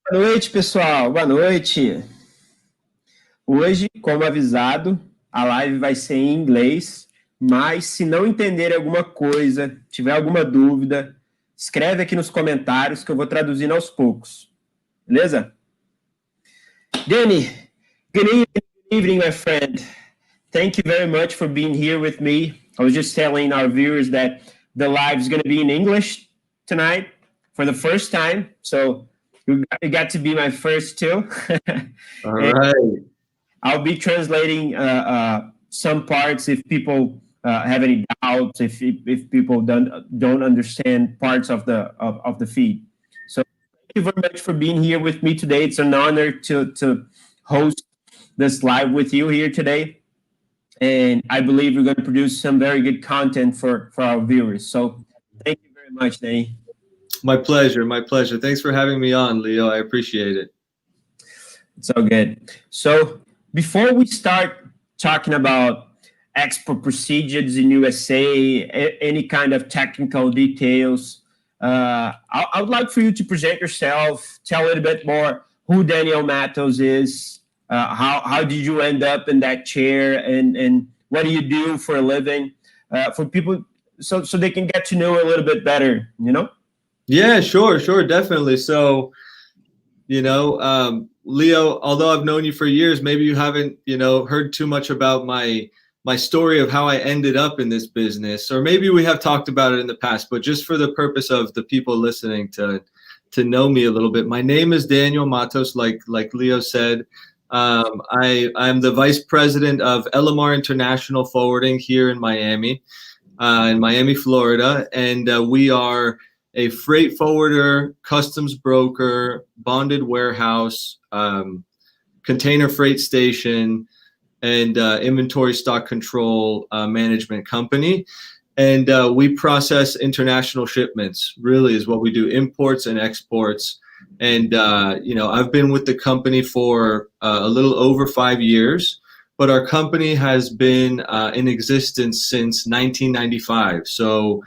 Boa noite, pessoal. Boa noite. Hoje, como avisado, a live vai ser em inglês, mas se não entender alguma coisa, tiver alguma dúvida, escreve aqui nos comentários que eu vou traduzindo aos poucos. Beleza? Danny, good evening, my friend. Thank you very much for being here with me. I was just telling our viewers that the live is going to be in English tonight for the first time, so you got to be my first too. All right. I'll be translating some parts if people have any doubts, if people don't understand parts of the feed. So thank you very much for being here with me today. It's an honor to host this live with you here today. And I believe we're going to produce some very good content for our viewers. So thank you very much, Danny. My pleasure. My pleasure. Thanks for having me on, Leo. I appreciate it. It's all good. So before we start talking about export procedures in USA, any kind of technical details, I would like for you to present yourself, tell a little bit more who Daniel Matos is, how did you end up in that chair, and what do you do for a living, for people, so they can get to know a little bit better, you know? Yeah, sure, definitely. So, Leo, although I've known you for years, maybe you haven't, heard too much about my story of how I ended up in this business, or maybe we have talked about it in the past, but just for the purpose of the people listening to know me a little bit. My name is Daniel Matos, like Leo said. I'm the vice president of Elemar International Forwarding here in Miami, Florida, and we are a freight forwarder, customs broker, bonded warehouse, container freight station, and inventory stock control management company. And we process international shipments, really is what we do, imports and exports. And, I've been with the company for a little over 5 years, but our company has been in existence since 1995. So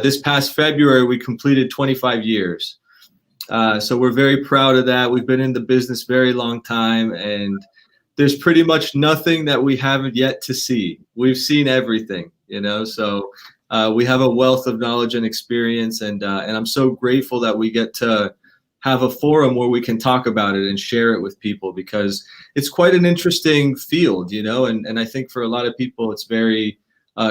this past February, we completed 25 years. So we're very proud of that. We've been in the business very long time, and there's pretty much nothing that we haven't yet to see. We've seen everything, so we have a wealth of knowledge and experience, and I'm so grateful that we get to have a forum where we can talk about it and share it with people, because it's quite an interesting field, and I think for a lot of people it's very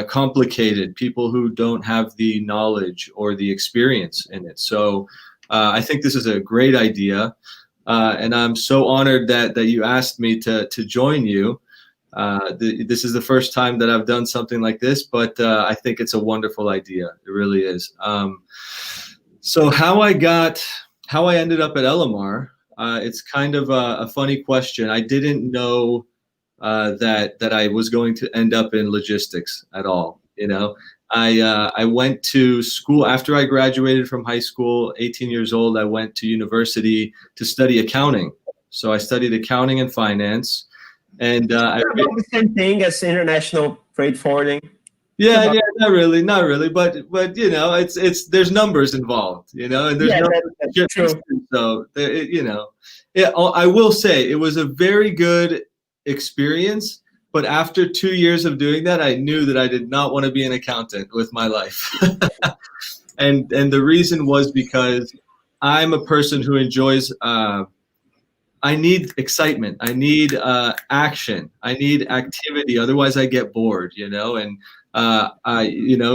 complicated, people who don't have the knowledge or the experience in it. So I think this is a great idea, and I'm so honored that you asked me to join you. This is the first time that I've done something like this, but I think it's a wonderful idea. It really is. So how I ended up at Elemar, it's kind of a funny question. I didn't know that I was going to end up in logistics at all. I went to school after I graduated from high school, 18 years old. I went to university to study accounting. So I studied accounting and finance, and the same thing as international freight forwarding. Yeah, not really, but it's there's numbers involved, and there's that's true. So I will say it was a very good experience, but after 2 years of doing that, I knew that I did not want to be an accountant with my life. and the reason was because I'm a person who enjoys I need excitement, I need action, I need activity, otherwise I get bored, and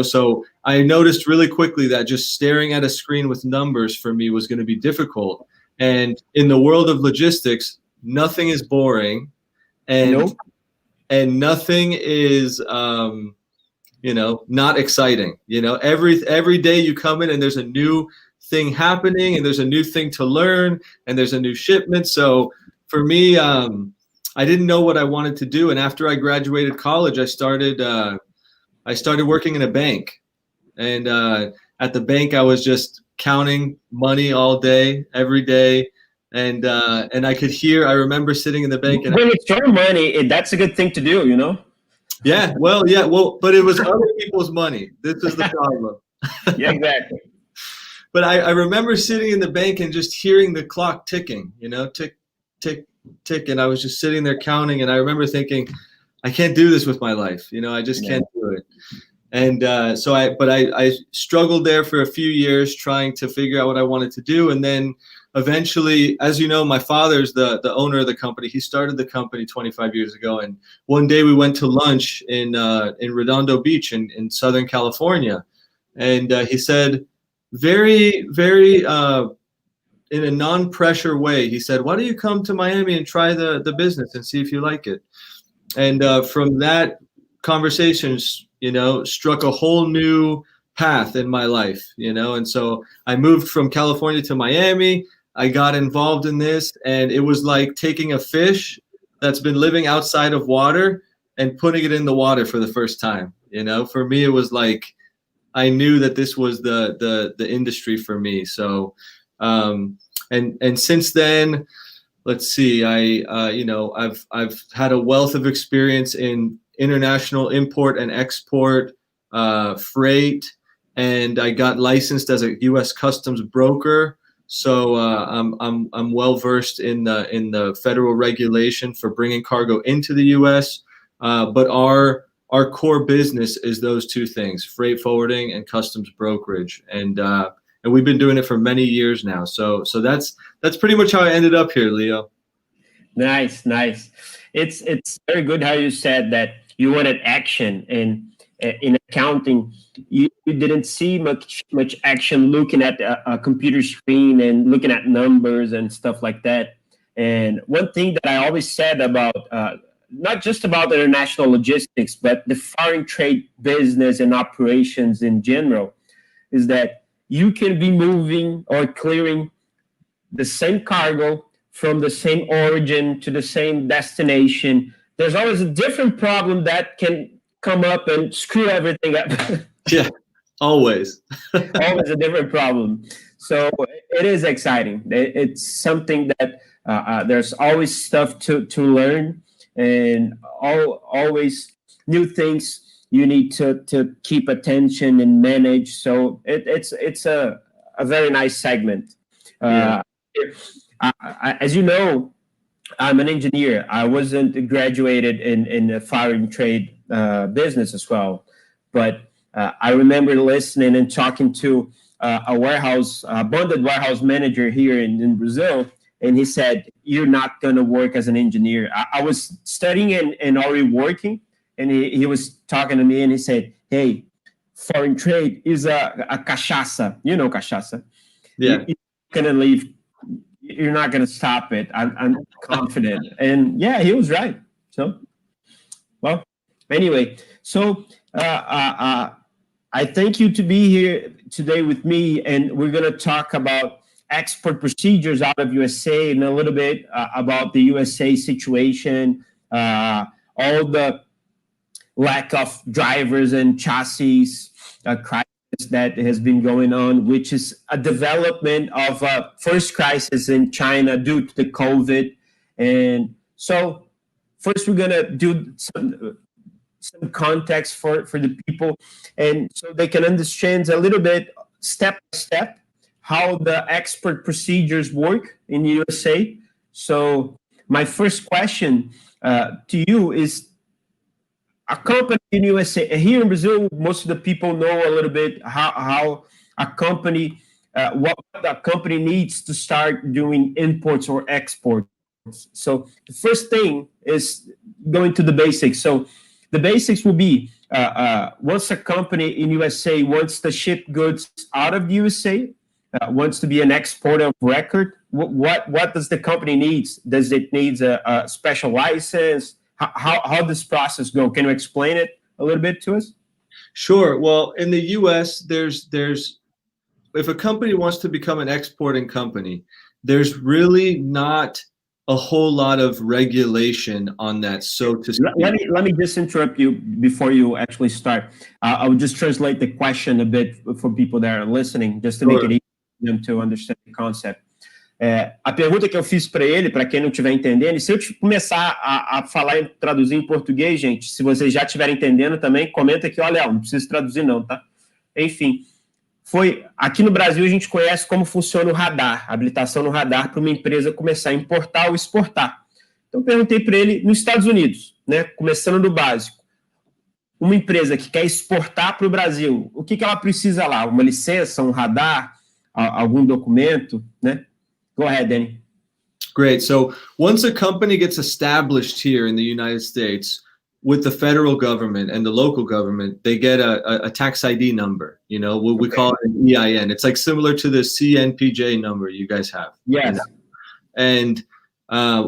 so I noticed really quickly that just staring at a screen with numbers for me was going to be difficult. And in the world of logistics, nothing is boring, and nothing is not exciting. Every day you come in and there's a new thing happening, and there's a new thing to learn, and there's a new shipment. So for me, I didn't know what I wanted to do, and after I graduated college, I started working in a bank, and at the bank I was just counting money all day, every day, and I remember sitting in the bank, and when it's your money, that's a good thing to do, Yeah, but it was other people's money. This is the problem. Yeah, exactly. But I remember sitting in the bank and just hearing the clock ticking, you know, tick, tick, tick. And I was just sitting there counting. And I remember thinking, I can't do this with my life. You know, I just can't do it. And so I struggled there for a few years trying to figure out what I wanted to do. And then eventually, as you know, my father's the owner of the company. He started the company 25 years ago. And one day we went to lunch in Redondo Beach in Southern California. And he said, very, very in a non-pressure way, he said, why don't you come to Miami and try the business and see if you like it? And from that conversations, you know, struck a whole new path in my life, you know. And so I moved from California to Miami. I got involved in this, and it was like taking a fish that's been living outside of water and putting it in the water for the first time. You know, for me, it was like I knew that this was the industry for me. So, and since then, let's see, you know, I've had a wealth of experience in international import and export, freight, and I got licensed as a U.S. Customs broker. So I'm well versed in the federal regulation for bringing cargo into the U.S. But our core business is those two things: freight forwarding and customs brokerage, and we've been doing it for many years now. So that's pretty much how I ended up here, Leo. Nice. It's very good how you said that you wanted action, and in accounting, you didn't see much action looking at a computer screen and looking at numbers and stuff like that. And one thing that I always said about not just about international logistics, but the foreign trade business and operations in general, is that you can be moving or clearing the same cargo from the same origin to the same destination. There's always a different problem that can come up and screw everything up. Yeah, always. Always a different problem. So it is exciting. It's something that there's always stuff to learn, and always new things you need to keep attention and manage. So it's a very nice segment. Yeah. As you know, I'm an engineer. I wasn't graduated in the foreign trade business as well, but I remember listening and talking to a bonded warehouse manager here in Brazil, and he said, "You're not going to work as an engineer." I was studying and already working, and he was talking to me, and he said, "Hey, foreign trade is a cachaça. You know cachaça. Yeah. You're going to leave. You're not going to stop it. I'm confident." And yeah, he was right. So, well, anyway, so I thank you to be here today with me, and we're going to talk about export procedures out of USA and a little bit about the USA situation, all the lack of drivers and chassis crisis that has been going on, which is a development of a first crisis in China due to the COVID. And so first we're going to do some context for the people, and so they can understand a little bit step by step how the export procedures work in the USA. So my first question to you is, a company in USA, here in Brazil, most of the people know a little bit how a company, what a company needs to start doing imports or exports. So the first thing is going to the basics. So the basics will be, once a company in USA wants to ship goods out of the USA, wants to be an exporter of record, what does the company needs? Does it needs a special license? How this process go? Can you explain it a little bit to us? Sure. Well, in the U.S., there's if a company wants to become an exporting company, there's really not a whole lot of regulation on that. So to speak. Let me just interrupt you before you actually start. I will just translate the question a bit for people that are listening, just to make it easy for them to understand the concept. A pergunta que eu fiz para ele, para quem não estiver entendendo, e se eu começar a falar, traduzir em português, gente, se vocês já estiverem entendendo também, comenta aqui, olha, não precisa traduzir não, tá? Enfim, aqui no Brasil a gente conhece como funciona o radar, a habilitação no radar para uma empresa começar a importar ou exportar. Então, eu perguntei para ele, nos Estados Unidos, né, começando do básico, uma empresa que quer exportar para o Brasil, o que ela precisa lá? Uma licença, um radar, algum documento, né? Go ahead, Danny. Great. So once a company gets established here in the United States with the federal government and the local government, they get a tax ID number, you know, what we call it an EIN. It's like similar to the CNPJ number you guys have. Yes. And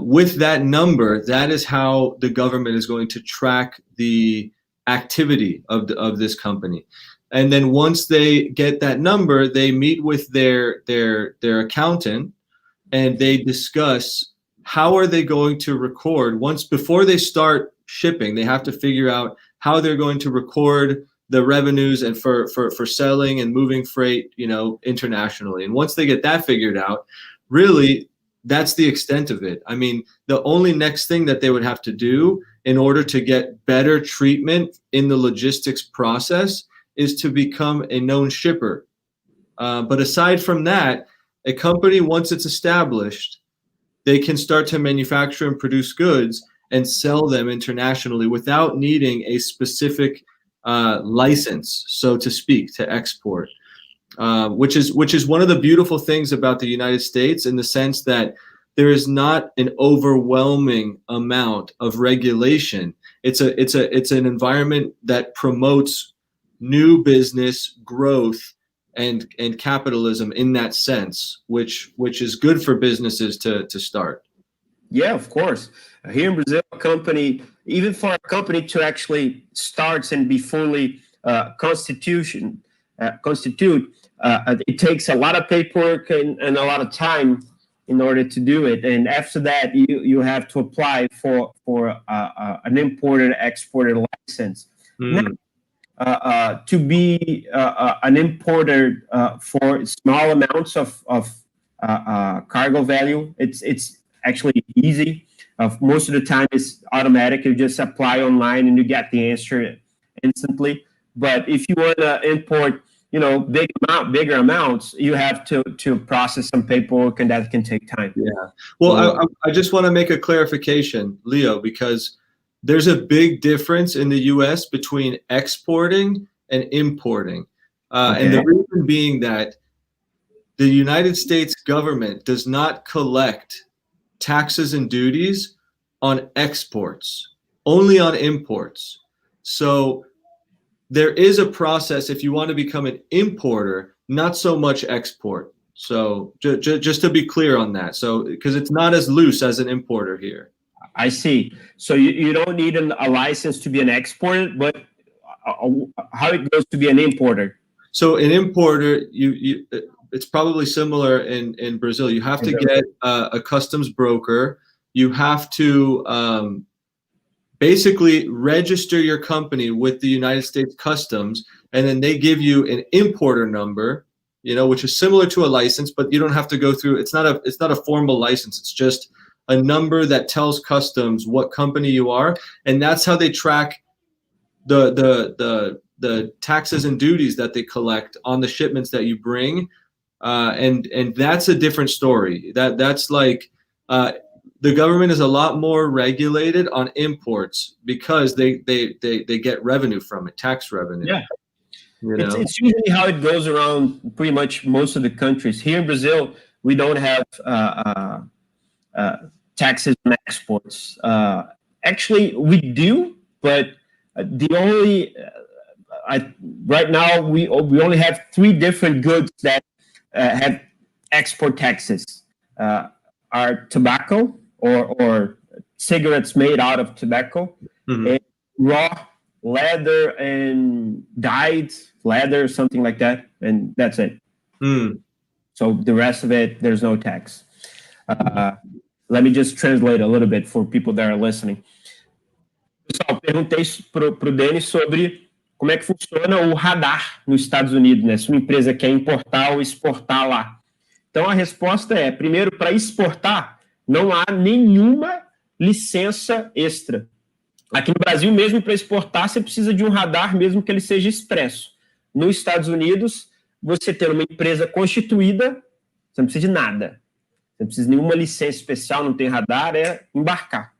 with that number, that is how the government is going to track the activity of this company. And then once they get that number, they meet with their accountant and they discuss how are they going to record before they start shipping. They have to figure out how they're going to record the revenues and for selling and moving freight, you know, internationally. And once they get that figured out, really, that's the extent of it. I mean, the only next thing that they would have to do in order to get better treatment in the logistics process is to become a known shipper. But aside from that, a company, once it's established, they can start to manufacture and produce goods and sell them internationally without needing a specific license, so to speak, to export. Which is one of the beautiful things about the United States, in the sense that there is not an overwhelming amount of regulation. It's an environment that promotes new business growth and capitalism in that sense, which is good for businesses to start. Yeah, of course. Here in Brazil, even for a company to actually start and be fully constitute, it takes a lot of paperwork and a lot of time in order to do it. And after that, you have to apply for an importer-exporter license. Mm. To be an importer for small amounts of cargo value, it's actually easy. Most of the time, it's automatic. You just apply online and you get the answer instantly. But if you want to import, you know, bigger amounts, you have to process some paperwork, and that can take time. Yeah. Well, I just want to make a clarification, Leo, because there's a big difference in the U.S. between exporting and importing. And the reason being that the United States government does not collect taxes and duties on exports, only on imports. So there is a process if you want to become an importer, not so much export. So just to be clear on that. So because it's not as loose as an importer here. I see. So you don't need a license to be an exporter, but how it goes to be an importer? So an importer, it's probably similar in Brazil. You have to get a customs broker. You have to basically register your company with the United States Customs, and then they give you an importer number, you know, which is similar to a license, but you don't have to go through. It's not a formal license. It's just a number that tells customs what company you are, and that's how they track the taxes and duties that they collect on the shipments that you bring, and that's a different story. That's like the government is a lot more regulated on imports because they get revenue from it, tax revenue. Yeah. You know? It's usually how it goes around pretty much most of the countries. Here in Brazil, we don't have taxes on exports. Actually, we do, but the only right now we only have 3 different goods that have export taxes. Are tobacco or cigarettes made out of tobacco, and raw leather and dyed leather, something like that, and that's it. So the rest of it, there's no tax. Let me just translate a little bit for people that are listening. Pessoal, perguntei pro Denis sobre como é que funciona o radar nos Estados Unidos, né? Se uma empresa quer importar ou exportar lá. Então, a resposta é, primeiro, para exportar, não há nenhuma licença extra. Aqui no Brasil, mesmo para exportar, você precisa de um radar, mesmo que ele seja expresso. Nos Estados Unidos, você ter uma empresa constituída, você não precisa de nada. Você não precisa de nenhuma licença especial, não tem radar, é embarcar.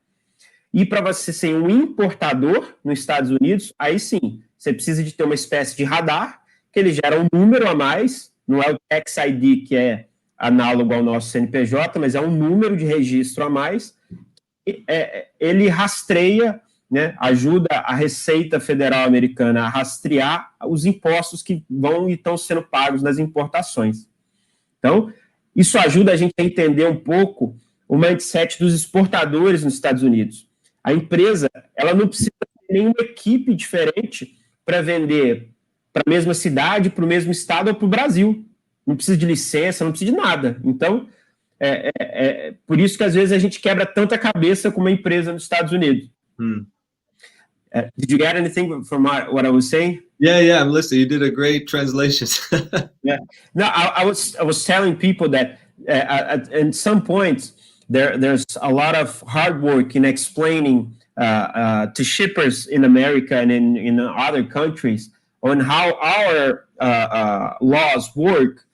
E para você ser um importador nos Estados Unidos, aí sim, você precisa de ter uma espécie de radar, que ele gera um número a mais, não é o Tax ID, que é análogo ao nosso CNPJ, mas é um número de registro a mais. Ele rastreia, né, ajuda a Receita Federal Americana a rastrear os impostos que vão e estão sendo pagos nas importações. Então, isso ajuda a gente a entender um pouco o mindset dos exportadores nos Estados Unidos. A empresa, ela não precisa ter nenhuma equipe diferente para vender para a mesma cidade, para o mesmo estado ou para o Brasil. Não precisa de licença, não precisa de nada. Então, por isso que às vezes a gente quebra tanta cabeça com uma empresa nos Estados Unidos. Did you get anything from what I was saying? Yeah, I'm listening. You did a great translation. Yeah. No, I was telling people that at some point there's a lot of hard work in explaining to shippers in America and in other countries on how our laws work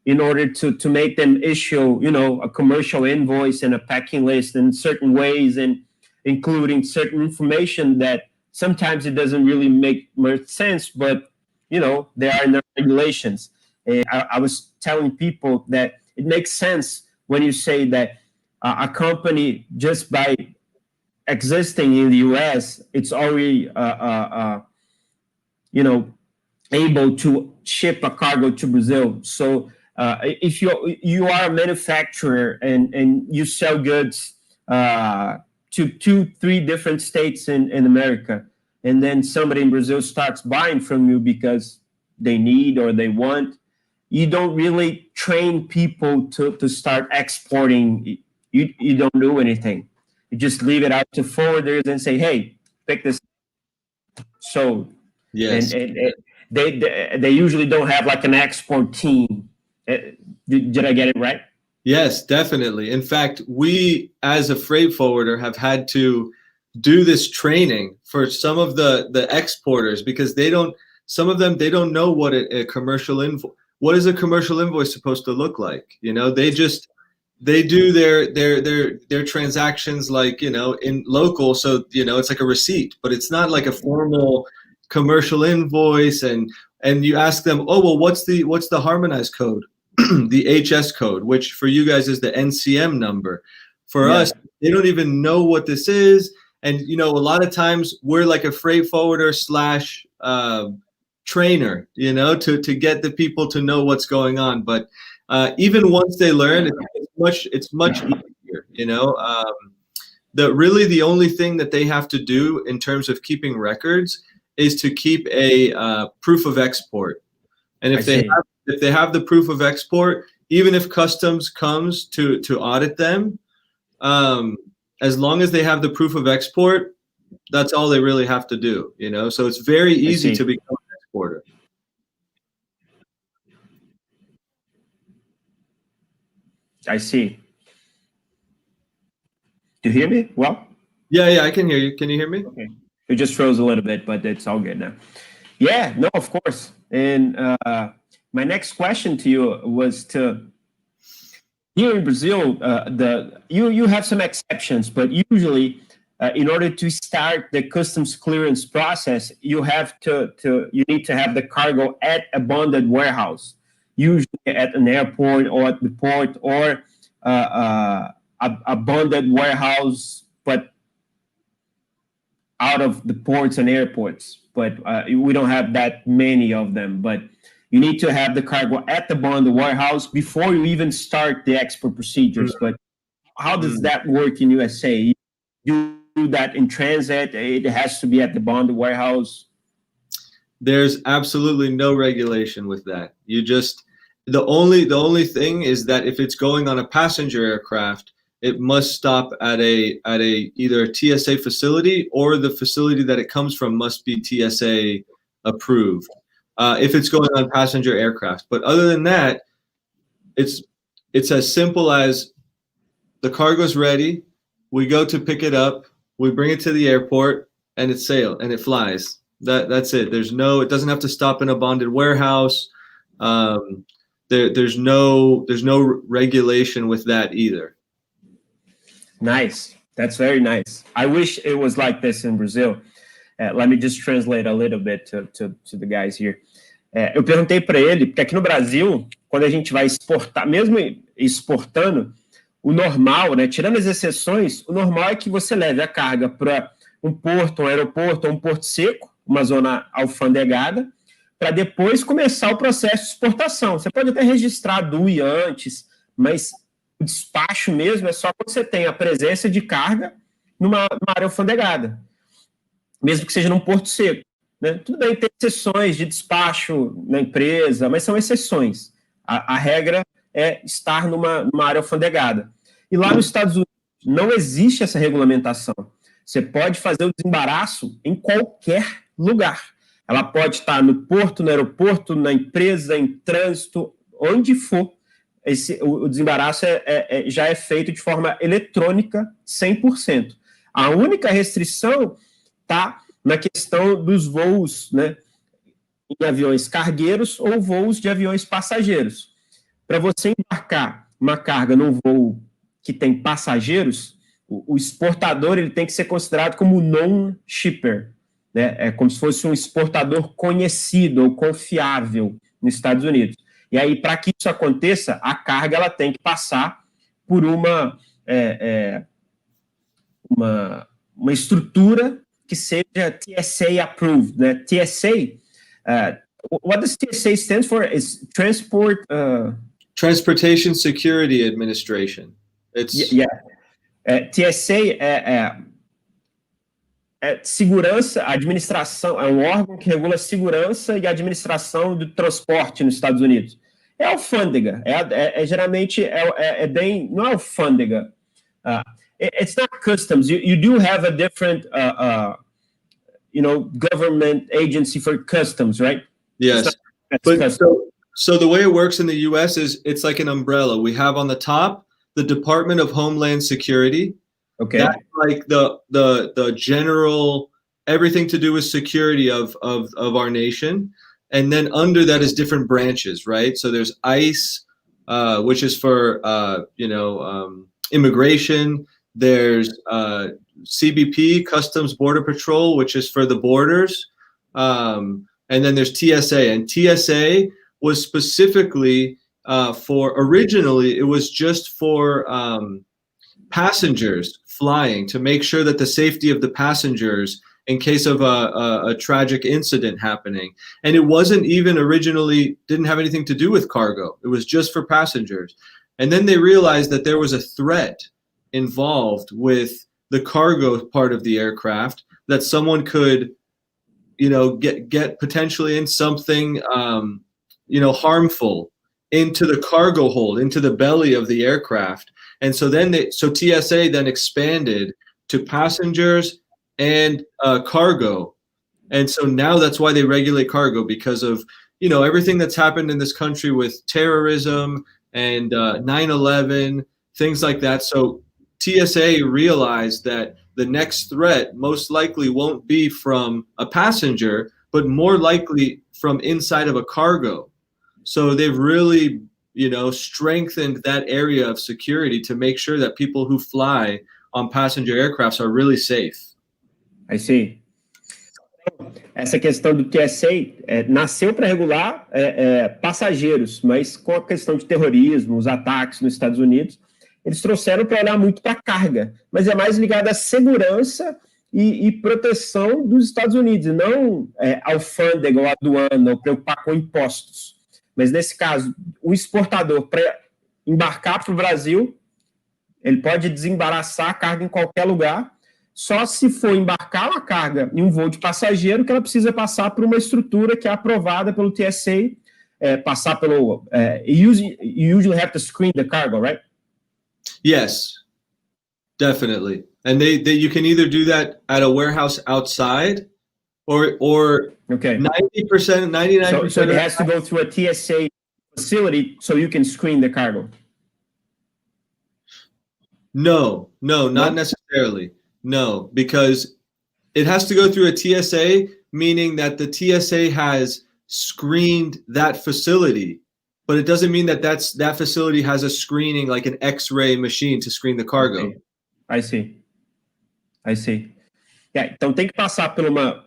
in order to make them issue, a commercial invoice and a packing list in certain ways, and including certain information that sometimes it doesn't really make much sense, but, there are no regulations. And I was telling people that it makes sense when you say that a company, just by existing in the U.S., it's already, able to ship a cargo to Brazil. So if you are a manufacturer and you sell goods to 2-3 different states in America, and then somebody in Brazil starts buying from you because they need or they want, you don't really train people to start exporting. You don't do anything. You just leave it out to forwarders and say, hey, pick this. So, yes. And they usually don't have like an export team. Did I get it right? Yes, definitely. In fact, we as a freight forwarder have had to do this training for some of the exporters, because some of them don't know what a commercial invoice, what is a commercial invoice supposed to look like? They do their transactions like, in local. So, it's like a receipt, but it's not like a formal commercial invoice. And you ask them, oh, well, what's the harmonized code? The HS code, which for you guys is the NCM number. For us, they don't even know what this is. And, a lot of times we're like a freight forwarder / trainer, to get the people to know what's going on. But even once they learn, it's much easier, the only thing that they have to do in terms of keeping records is to keep a proof of export. And if they have the proof of export, even if customs comes to audit them, as long as they have the proof of export, that's all they really have to do, So it's very easy to become an exporter. I see. Do you hear me? Well? Yeah, I can hear you. Can you hear me? Okay. It just froze a little bit, but it's all good now. Yeah, no, of course. And my next question to you was here in Brazil, you have some exceptions, but usually in order to start the customs clearance process, you need to have the cargo at a bonded warehouse, usually at an airport or at the port, or a bonded warehouse, but out of the ports and airports. But we don't have that many of them. But you need to have the cargo at the bonded warehouse before you even start the export procedures. But how does that work in USA? You do that in transit? It has to be at the bonded warehouse? There's absolutely no regulation with that. The only thing is that if it's going on a passenger aircraft, it must stop at either a TSA facility, or the facility that it comes from must be TSA approved. If it's going on passenger aircraft, but other than that, it's as simple as the cargo's ready. We go to pick it up, we bring it to the airport, and it flies. That's it. It doesn't have to stop in a bonded warehouse. There's no regulation with that either. Nice. That's very nice. I wish it was like this in Brazil. Let me just translate a little bit to the guys here. Eu perguntei para ele, porque aqui no Brasil, quando a gente vai exportar, mesmo exportando, o normal, né, tirando as exceções, o normal é que você leve a carga para um porto, um aeroporto ou um porto seco, uma zona alfandegada, para depois começar o processo de exportação. Você pode até registrar a DUI antes, mas o despacho mesmo é só quando você tem a presença de carga numa área alfandegada, mesmo que seja num porto seco. Né? Tudo bem, tem exceções de despacho na empresa, mas são exceções. A regra é estar numa área alfandegada. E lá nos Estados Unidos não existe essa regulamentação. Você pode fazer o desembaraço em qualquer lugar. Ela pode estar no porto, no aeroporto, na empresa, em trânsito, onde for. O desembaraço já é feito de forma eletrônica 100%. A única restrição está na questão dos voos, né, em aviões cargueiros ou voos de aviões passageiros. Para você embarcar uma carga num voo que tem passageiros, o exportador ele tem que ser considerado como non-shipper, né? É como se fosse um exportador conhecido ou confiável nos Estados Unidos. E aí, para que isso aconteça, a carga ela tem que passar por uma estrutura que seja TSA approved, né? TSA, what does TSA stand for? Is Transportation Security Administration. TSA é segurança, administração, é um órgão que regula a segurança e a administração do transporte nos Estados Unidos. É alfândega, geralmente bem, não é alfândega. It's not customs. You do have a different, government agency for customs, right? Yes. But so the way it works in the U.S. is it's like an umbrella. We have on the top the Department of Homeland Security. Okay. That's like the general, everything to do with security of our nation. And then under that is different branches, right? So there's ICE, which is for immigration. There's CBP, Customs Border Patrol, which is for the borders. And then there's TSA. And TSA was specifically originally, it was just for passengers flying, to make sure that the safety of the passengers in case of a tragic incident happening. And it wasn't even originally, didn't have anything to do with cargo. It was just for passengers. And then they realized that there was a threat involved with the cargo part of the aircraft, that someone could, get potentially in something, harmful into the cargo hold, into the belly of the aircraft. And so TSA then expanded to passengers and cargo. And so now that's why they regulate cargo, because of, everything that's happened in this country with terrorism and 9/11, things like that. So TSA realized that the next threat most likely won't be from a passenger, but more likely from inside of a cargo. So they've really, strengthened that area of security to make sure that people who fly on passenger aircrafts are really safe. I see. Essa questão do TSA nasceu para regular passageiros, mas com a questão de terrorismo, os ataques nos Estados Unidos, eles trouxeram para olhar muito para a carga, mas é mais ligado à segurança e proteção dos Estados Unidos, não alfândega ou aduana, ou preocupar com impostos. Mas nesse caso, o exportador, para embarcar para o Brasil, ele pode desembaraçar a carga em qualquer lugar, só se for embarcar uma carga em um voo de passageiro, que ela precisa passar por uma estrutura que é aprovada pelo TSA, passar pelo... you usually have to screen the cargo, right? Yes, definitely. And you can either do that at a warehouse outside, or okay. 90%, 99%. So it has to go through a TSA facility so you can screen the cargo. No, not necessarily. No, because it has to go through a TSA, meaning that the TSA has screened that facility, but it doesn't mean that that facility has a screening, like an X-ray machine to screen the cargo. Okay. I see. I see. Yeah, então tem que passar por uma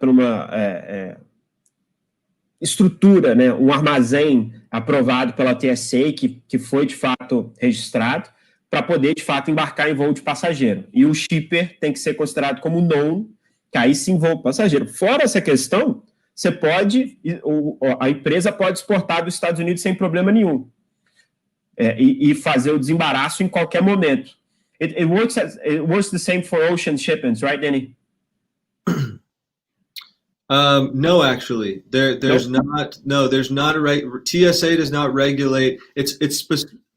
estrutura, né, um armazém aprovado pela TSA, que foi de fato registrado, para poder de fato embarcar em voo de passageiro. E o shipper tem que ser considerado como known, que aí sim voo passageiro. Fora essa questão, você pode, a empresa pode exportar dos Estados Unidos sem problema nenhum, e fazer o desembaraço em qualquer momento. It works the same for ocean shipments, right, Danny? No, actually, there's not a TSA does not regulate. It's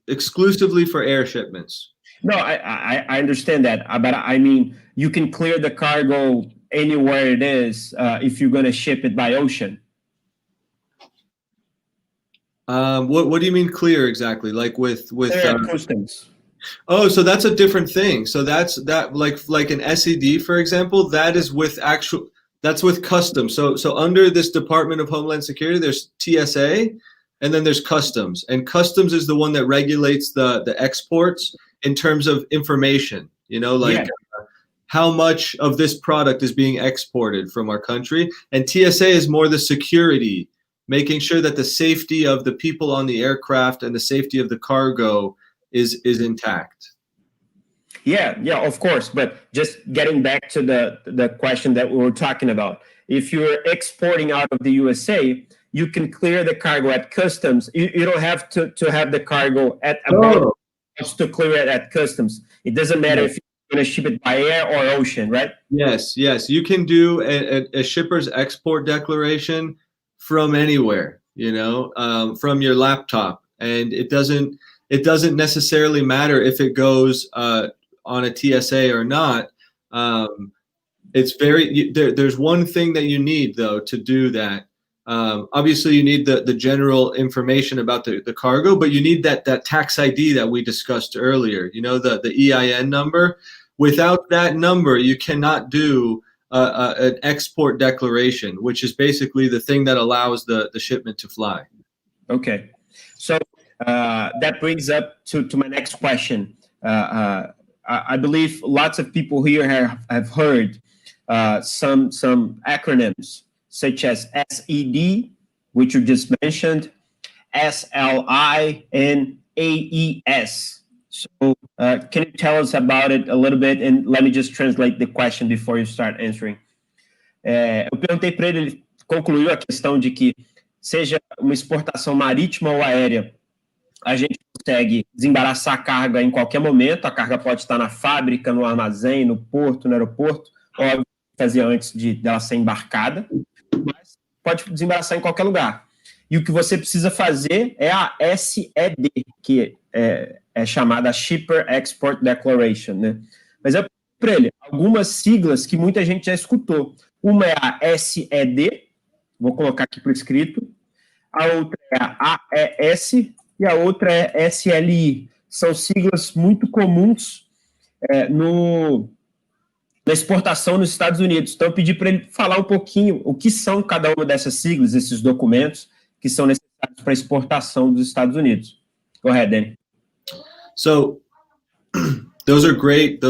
exclusively for air shipments. No, I understand that, but I mean, you can clear the cargo anywhere it is if you're going to ship it by ocean. What do you mean clear exactly? Like with customs? Oh, so that's a different thing. So that's like an SED, for example, that's with customs. So under this Department of Homeland Security, there's TSA, and then there's customs. And customs is the one that regulates the exports in terms of information, how much of this product is being exported from our country. And TSA is more the security, making sure that the safety of the people on the aircraft and the safety of the cargo is intact. Yeah, of course. But just getting back to the question that we were talking about, if you're exporting out of the USA, you can clear the cargo at customs. You don't have to have the cargo at about to clear it at customs. It doesn't matter if you're going to ship it by air or ocean, right? Yes. You can do a shipper's export declaration from anywhere, from your laptop, and it doesn't necessarily matter if it goes on a TSA or not. It's there's one thing that you need though to do that. Obviously you need the general information about the cargo, but you need that tax ID that we discussed earlier, the EIN number. Without that number, you cannot do an export declaration, which is basically the thing that allows the shipment to fly. Okay. So that brings up to my next question. I believe lots of people here have heard some acronyms such as SED, which you just mentioned, SLI, and AES. So can you tell us about it a little bit? And let me just translate the question before you start answering. Eu perguntei para ele concluiu a questão de que, seja uma exportação marítima ou aérea, a gente consegue desembaraçar a carga em qualquer momento. A carga pode estar na fábrica, no armazém, no porto, no aeroporto, ou fazer antes dela ser embarcada, mas pode desembaraçar em qualquer lugar. E o que você precisa fazer é a SED, que é chamada Shipper Export Declaration, né? Mas eu para ele algumas siglas que muita gente já escutou. Uma é a SED, vou colocar aqui por escrito, a outra é a AES e a outra é SLI. São siglas muito comuns na exportação nos Estados Unidos. Então, eu pedi para ele falar um pouquinho o que são cada uma dessas siglas, esses documentos que são necessários para a exportação dos Estados Unidos. Go ahead, Danny. So, those are great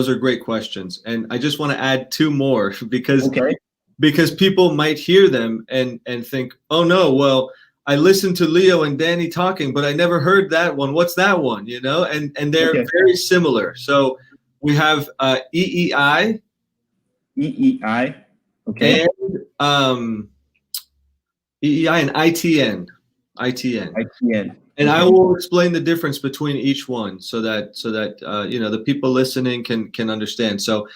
questions, and I just want to add two more because people might hear them and think, oh no, well, I listened to Leo and Danny talking, but I never heard that one. What's that one? And they're very similar. So we have EEI, okay, and EEI and ITN. And I will explain the difference between each one so that the people listening can understand. So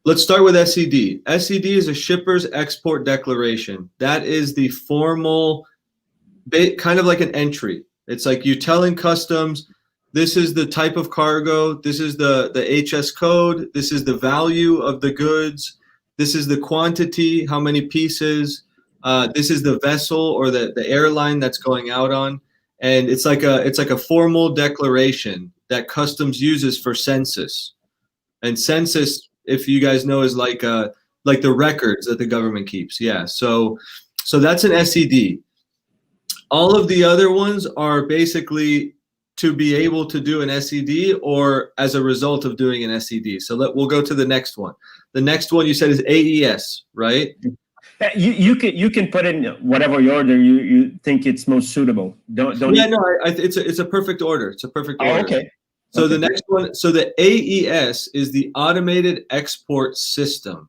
let's start with SED. SED is a shipper's export declaration. That is the formal, kind of like an entry. It's like you telling customs, this is the type of cargo, this is the HS code, this is the value of the goods, this is the quantity, how many pieces, this is the vessel or the airline that's going out on. And it's like a formal declaration that customs uses for census. And census, if you guys know, is like the records that the government keeps. Yeah. So that's an SED. All of the other ones are basically to be able to do an SED or as a result of doing an SED. So we'll go to the next one. The next one you said is AES, right? You can put in whatever order you think it's most suitable. Don't Yeah, no, it's a perfect order. It's a perfect order. Oh, okay. So okay. The next one, so the AES is the automated export system.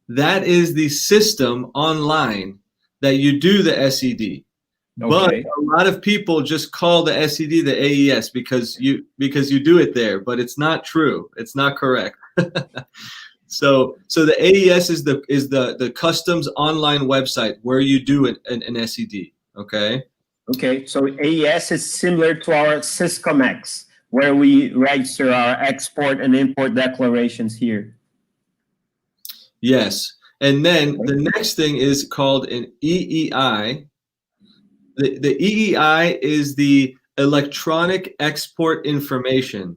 That is the system online that you do the SED. But a lot of people just call the SED the AES because you do it there, but it's not true. It's not correct. So the AES is the customs online website where you do an SED. Okay. Okay. So AES is similar to our Syscomex, where we register our export and import declarations here. Yes. And then the next thing is called an EEI. The EEI is the electronic export information.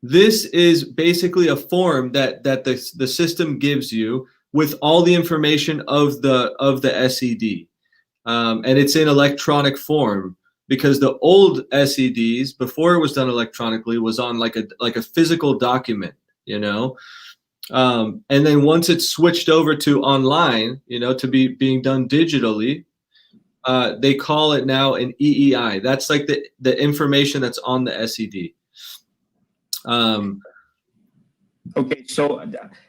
This is basically a form that the system gives you with all the information of the SED, and it's in electronic form because the old SEDs before it was done electronically was on like a physical document, you know. And then once it's switched over to online, you know, to being done digitally, they call it now an EEI. That's like the information that's on the SED. Okay, so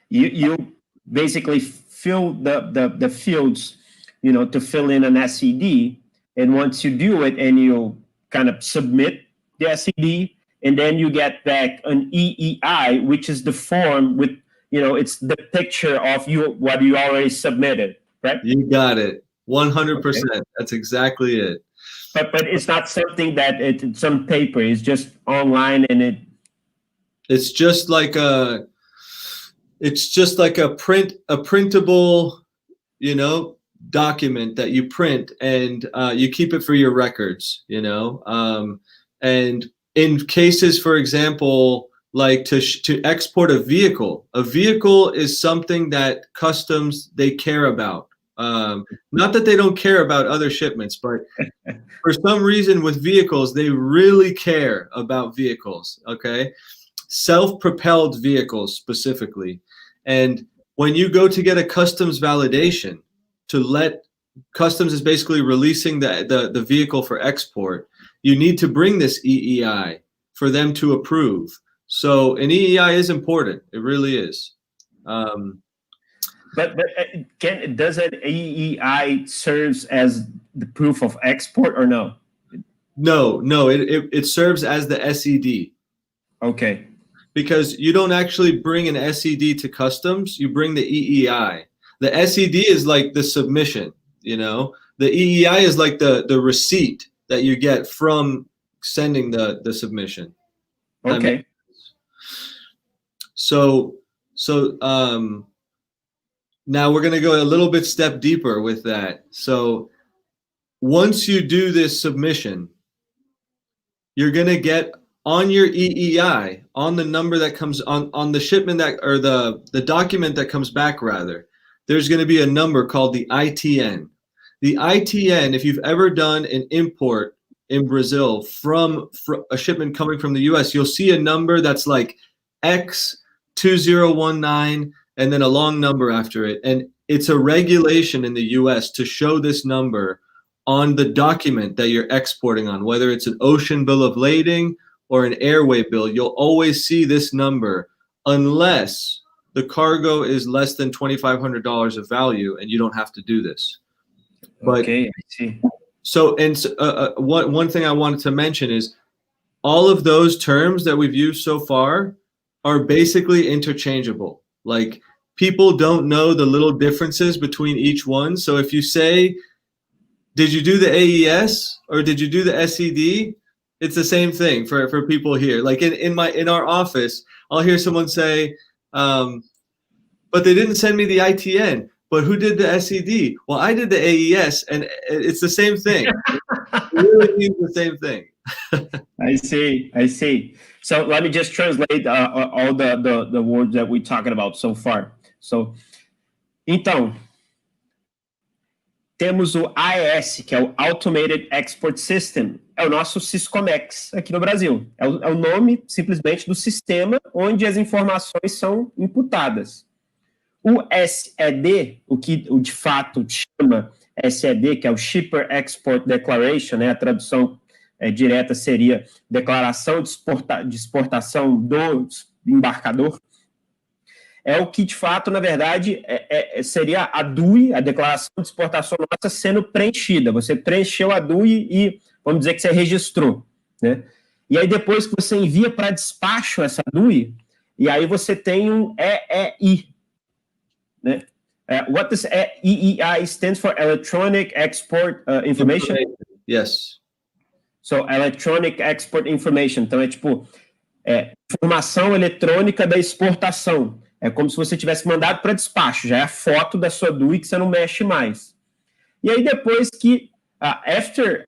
you basically fill the fields, you know, to fill in an SED, and once you do it and you kind of submit the SED, and then you get back an EEI, which is the form with, you know, it's the picture of what you already submitted, right? You got it. 100%. Okay. That's exactly it. But it's not something that it's on paper. It's just online, and it's just like a printable, you know, document that you print and you keep it for your records, you know. And in cases, for example, like to export a vehicle is something that customs, they care about. Not that they don't care about other shipments, but for some reason with vehicles, they really care about vehicles, okay? Self-propelled vehicles specifically. And when you go to get a customs validation, customs is basically releasing the vehicle for export, you need to bring this EEI for them to approve. So an EEI is important. It really is. But does an EEI serves as the proof of export or no? No, it serves as the SED. Okay. Because you don't actually bring an SED to customs, you bring the EEI. The SED is like the submission, you know. The EEI is like the receipt that you get from sending the submission. Okay. So now we're going to go a little bit step deeper with that. So once you do this submission, you're going to get on your EEI, on the number that comes on the shipment that, or the document that comes back rather, there's going to be a number called the ITN. The ITN, if you've ever done an import in Brazil from a shipment coming from the US, you'll see a number that's like X2019 and then a long number after it. And it's a regulation in the US to show this number on the document that you're exporting on, whether it's an ocean bill of lading or an airway bill. You'll always see this number unless the cargo is less than $2,500 of value, and you don't have to do this. But, okay, I see. So, and one thing I wanted to mention is all of those terms that we've used so far are basically interchangeable. Like, people don't know the little differences between each one. So if you say, did you do the AES or did you do the SED? It's the same thing for people here. Like in our office, I'll hear someone say, but they didn't send me the ITN. But who did the SED? Well, I did the AES, and it's the same thing. It really means the same thing. I see. So let me just translate all the words that we're talking about so far. So, então, temos o AES, que é o Automated Export System, é o nosso Syscomex aqui no Brasil. É o nome, simplesmente, do sistema onde as informações são imputadas. O SED, o que de fato chama SED, que é o Shipper Export Declaration, né, a tradução direta seria Declaração de Exportação do Embarcador, é o que, de fato, na verdade, seria a DUI, a Declaração de Exportação nossa, sendo preenchida. Você preencheu a DUI e, vamos dizer que você registrou, né? E aí, depois que você envia para despacho essa DUI, e aí você tem um EEI, né? What does EEI stands for? Electronic Export Information? Yes. So, Electronic Export Information. Então, é tipo, informação eletrônica da exportação. É como se você tivesse mandado para despacho, já é a foto da sua DUI que você não mexe mais. E aí depois que, after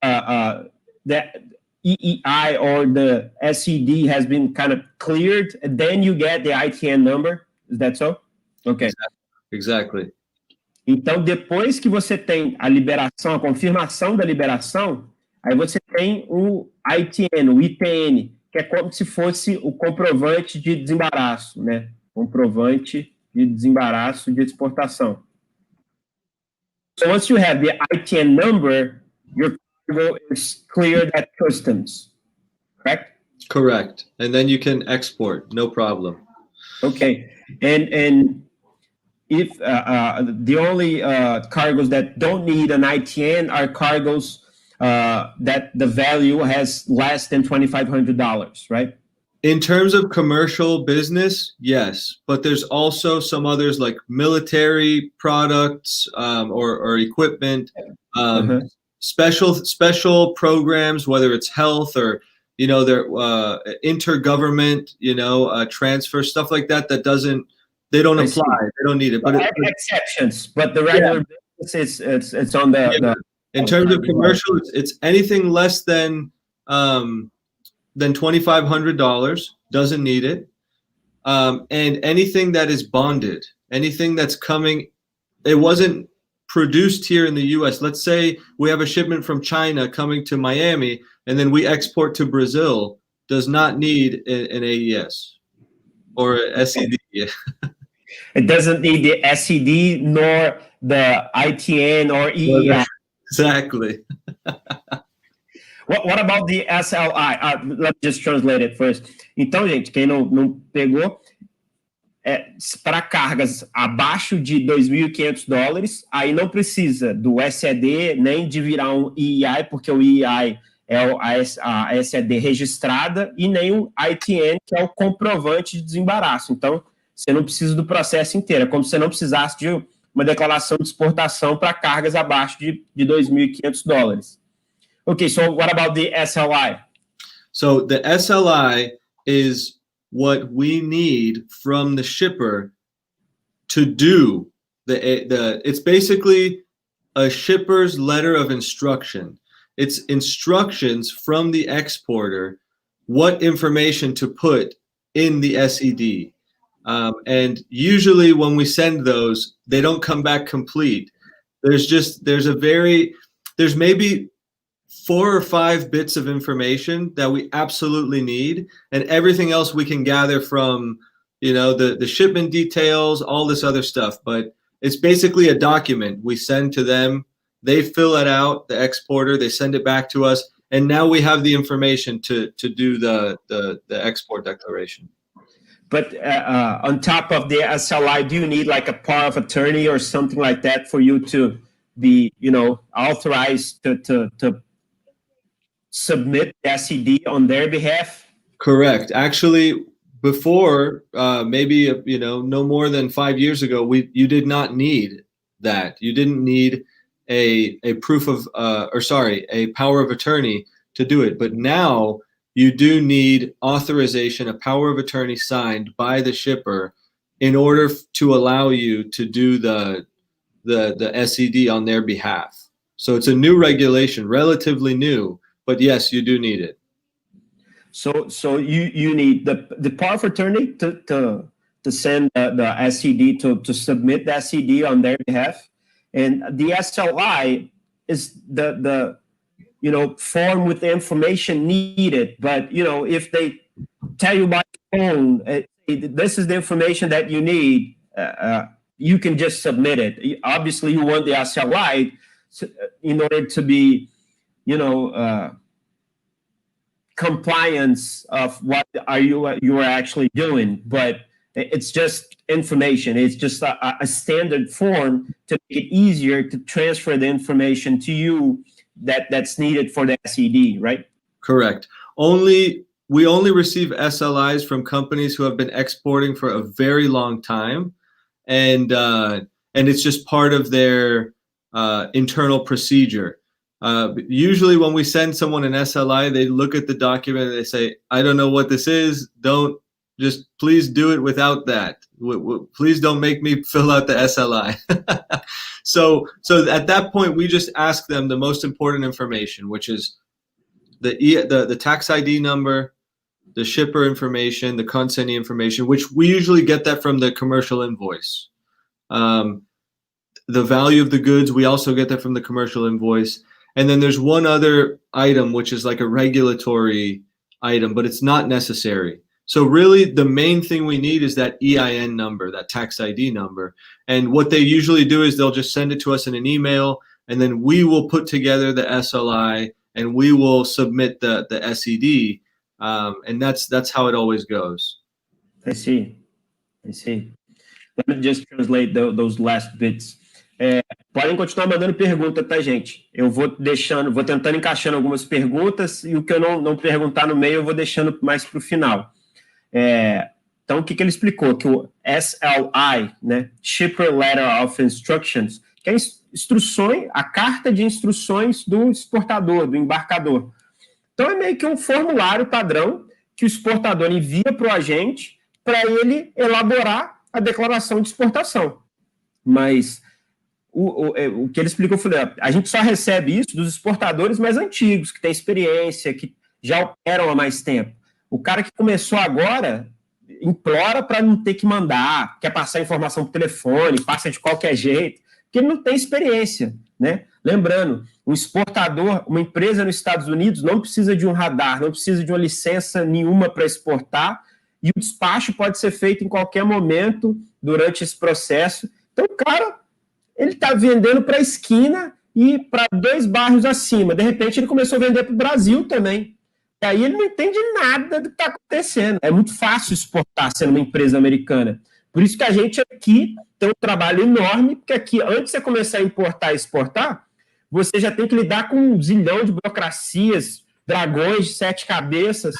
the EEI or the SED has been kind of cleared, then you get the ITN number. Is that so? Okay. Exactly. Então, depois que você tem a liberação, a confirmação da liberação, aí você tem o ITN, o ITN, que é como se fosse o comprovante de desembaraço, né? Comprovante de desembaraço de exportação. So once you have the ITN number, your cargo is cleared at customs, correct? Correct. And then you can export, no problem. Okay. And if the only cargoes that don't need an ITN are cargoes that the value has less than $2,500, right? In terms of commercial business, yes, but there's also some others like military products or equipment, special programs, whether it's health or their intergovernment, transfer stuff like that. They don't apply. They don't need it. But exceptions. But the regular business it's on the. In terms of commercial, it's anything less than $2,500, doesn't need it. And anything that is bonded, anything that's coming, it wasn't produced here in the US. Let's say we have a shipment from China coming to Miami, and then we export to Brazil, does not need an AES or SED. It doesn't need the SED nor the ITN or EEI. Exactly. What about the SLI? Let's just translate it first. Então, gente, quem não pegou, para cargas abaixo de $2.500, aí não precisa do SED nem de virar um EEI, porque o EEI é a SED registrada, e nem o ITN, que é o comprovante de desembaraço. Então, você não precisa do processo inteiro. É como se você não precisasse de uma declaração de exportação para cargas abaixo de $2.500. Okay, so what about the SLI? So the SLI is what we need from the shipper to do it's basically a shipper's letter of instruction. It's instructions from the exporter what information to put in the SED. And usually when we send those, they don't come back complete. There's maybe 4 or 5 bits of information that we absolutely need, and everything else we can gather from, the shipment details, all this other stuff. But it's basically a document we send to them. They fill it out, the exporter, they send it back to us, and now we have the information to do the export declaration. But on top of the SLI, do you need like a power of attorney or something like that for you to be, authorized to submit the SED on their behalf? Correct. Actually, before, maybe, no more than 5 years ago, you did not need that. You didn't need a proof of, a power of attorney to do it. But now you do need authorization, a power of attorney signed by the shipper in order to allow you to do the SED on their behalf. So it's a new regulation, relatively new, but yes, you do need it. So you need the power of attorney to send the SED to submit the SED on their behalf, And the SLI is the form with the information needed. But, if they tell you by phone, this is the information that you need, you can just submit it. Obviously, you want the SLI in order to be, compliance of what you are actually doing. But it's just information. It's just a standard form to make it easier to transfer the information to you that's needed for the SED, right? Correct. We only receive SLIs from companies who have been exporting for a very long time, and it's just part of their internal procedure. Usually when we send someone an SLI, they look at the document and they say, I don't know what this is. Please do it without that. Please don't make me fill out the SLI. So at that point, we just ask them the most important information, which is the tax ID number, the shipper information, the consignee information, which we usually get that from the commercial invoice. The value of the goods, we also get that from the commercial invoice. And then there's one other item, which is like a regulatory item, but it's not necessary. So really the main thing we need is that EIN number, that tax ID number. And what they usually do is they'll just send it to us in an email, and then we will put together the SLI and we will submit the SED. And that's how it always goes. I see. Let me just translate those last bits. Podem continuar mandando pergunta, tá, gente? Eu vou tentando encaixando algumas perguntas, e o que eu não perguntar no meio eu vou deixando mais para o final. Então, o que ele explicou? Que o SLI, né, Shipper Letter of Instructions, que é a carta de instruções do exportador, do embarcador. Então, é meio que um formulário padrão que o exportador envia para o agente para ele elaborar a declaração de exportação. Mas o que ele explicou, eu falei, a gente só recebe isso dos exportadores mais antigos, que têm experiência, que já operam há mais tempo. O cara que começou agora implora para não ter que mandar, quer passar informação por telefone, passa de qualquer jeito, porque ele não tem experiência, né? Lembrando, um exportador, uma empresa nos Estados Unidos não precisa de um radar, não precisa de uma licença nenhuma para exportar, e o despacho pode ser feito em qualquer momento durante esse processo. Então, o cara, ele está vendendo para a esquina e para 2 bairros acima. De repente, ele começou a vender para o Brasil também. E aí ele não entende nada do que está acontecendo. É muito fácil exportar sendo uma empresa americana. Por isso que a gente aqui tem um trabalho enorme, porque aqui, antes de você começar a importar e exportar, você já tem que lidar com um zilhão de burocracias, dragões de 7 cabeças.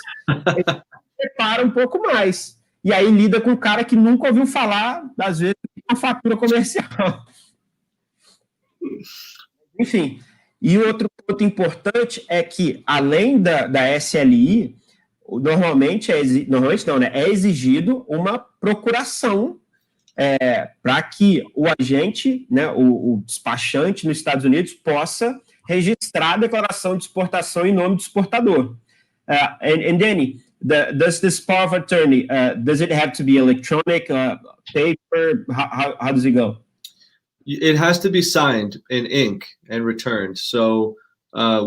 Prepara um pouco mais. E aí lida com um cara que nunca ouviu falar, às vezes, de uma fatura comercial. Enfim, e outro ponto importante é que, além da SLI, normalmente é exigido uma procuração para que o agente, né, o despachante nos Estados Unidos, possa registrar a declaração de exportação em nome do exportador. And Danny, does this power of attorney, does it have to be electronic, paper? How does it go? It has to be signed in ink and returned. So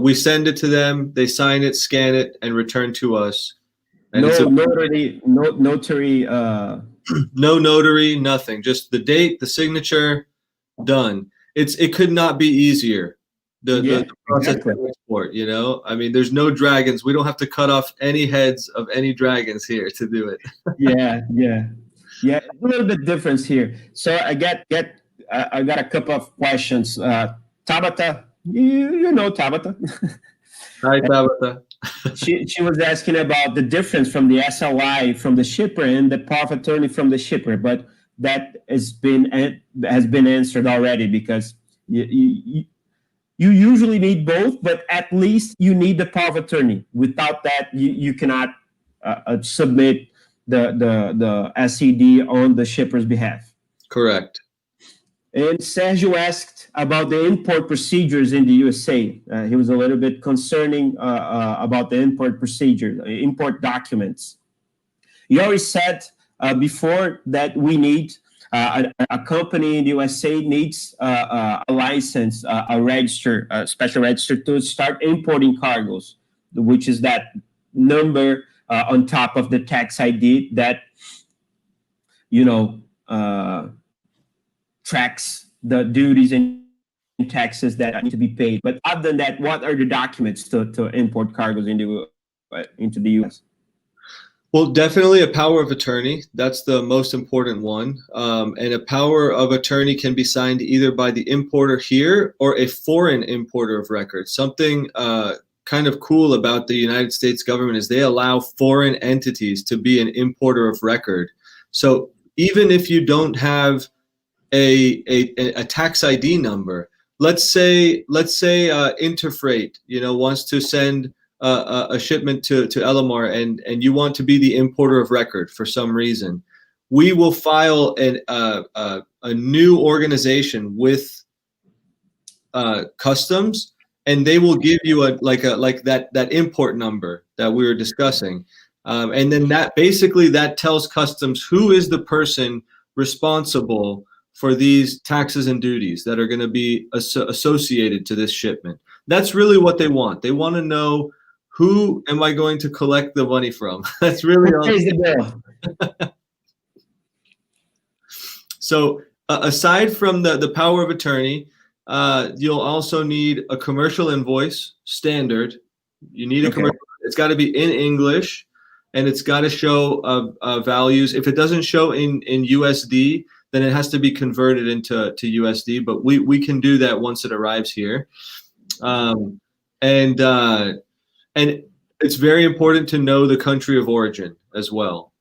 we send it to them, they sign it, scan it, and return to us. And notary. No notary, nothing. Just the date, the signature, done. It could not be easier. The process of export, you know? I mean, there's no dragons. We don't have to cut off any heads of any dragons here to do it. Yeah. A little bit difference here. So I got a couple of questions. Tabata, you know Tabata. Hi, Tabata. She was asking about the difference from the SLI from the shipper and the power of attorney from the shipper, but that has been answered already, because you usually need both, but at least you need the power of attorney. Without that, you cannot submit the SED on the shipper's behalf. Correct. And Sergio asked about the import procedures in the USA. He was a little bit concerning about the import procedure, import documents. You already said before that we need A company in the USA needs a license, a register, a special register to start importing cargoes, which is that number on top of the tax ID that, tracks the duties and taxes that need to be paid. But other than that, what are the documents to import cargoes into the U.S.? Well, definitely a power of attorney. That's the most important one. And a power of attorney can be signed either by the importer here or a foreign importer of record. Something kind of cool about the United States government is they allow foreign entities to be an importer of record. So even if you don't have a tax ID number, let's say Interfreight, wants to send a shipment to Elemar, and you want to be the importer of record for some reason, we will file a new organization with customs, and they will give you that import number that we were discussing, and then that tells customs who is the person responsible for these taxes and duties that are going to be associated to this shipment. That's really what they want. They want to know, who am I going to collect the money from? That's really all. So aside from the power of attorney, you'll also need a commercial invoice, standard. You need a commercial. It's got to be in English, and it's got to show values. If it doesn't show in USD, then it has to be converted into USD. But we can do that once it arrives here. And it's very important to know the country of origin as well.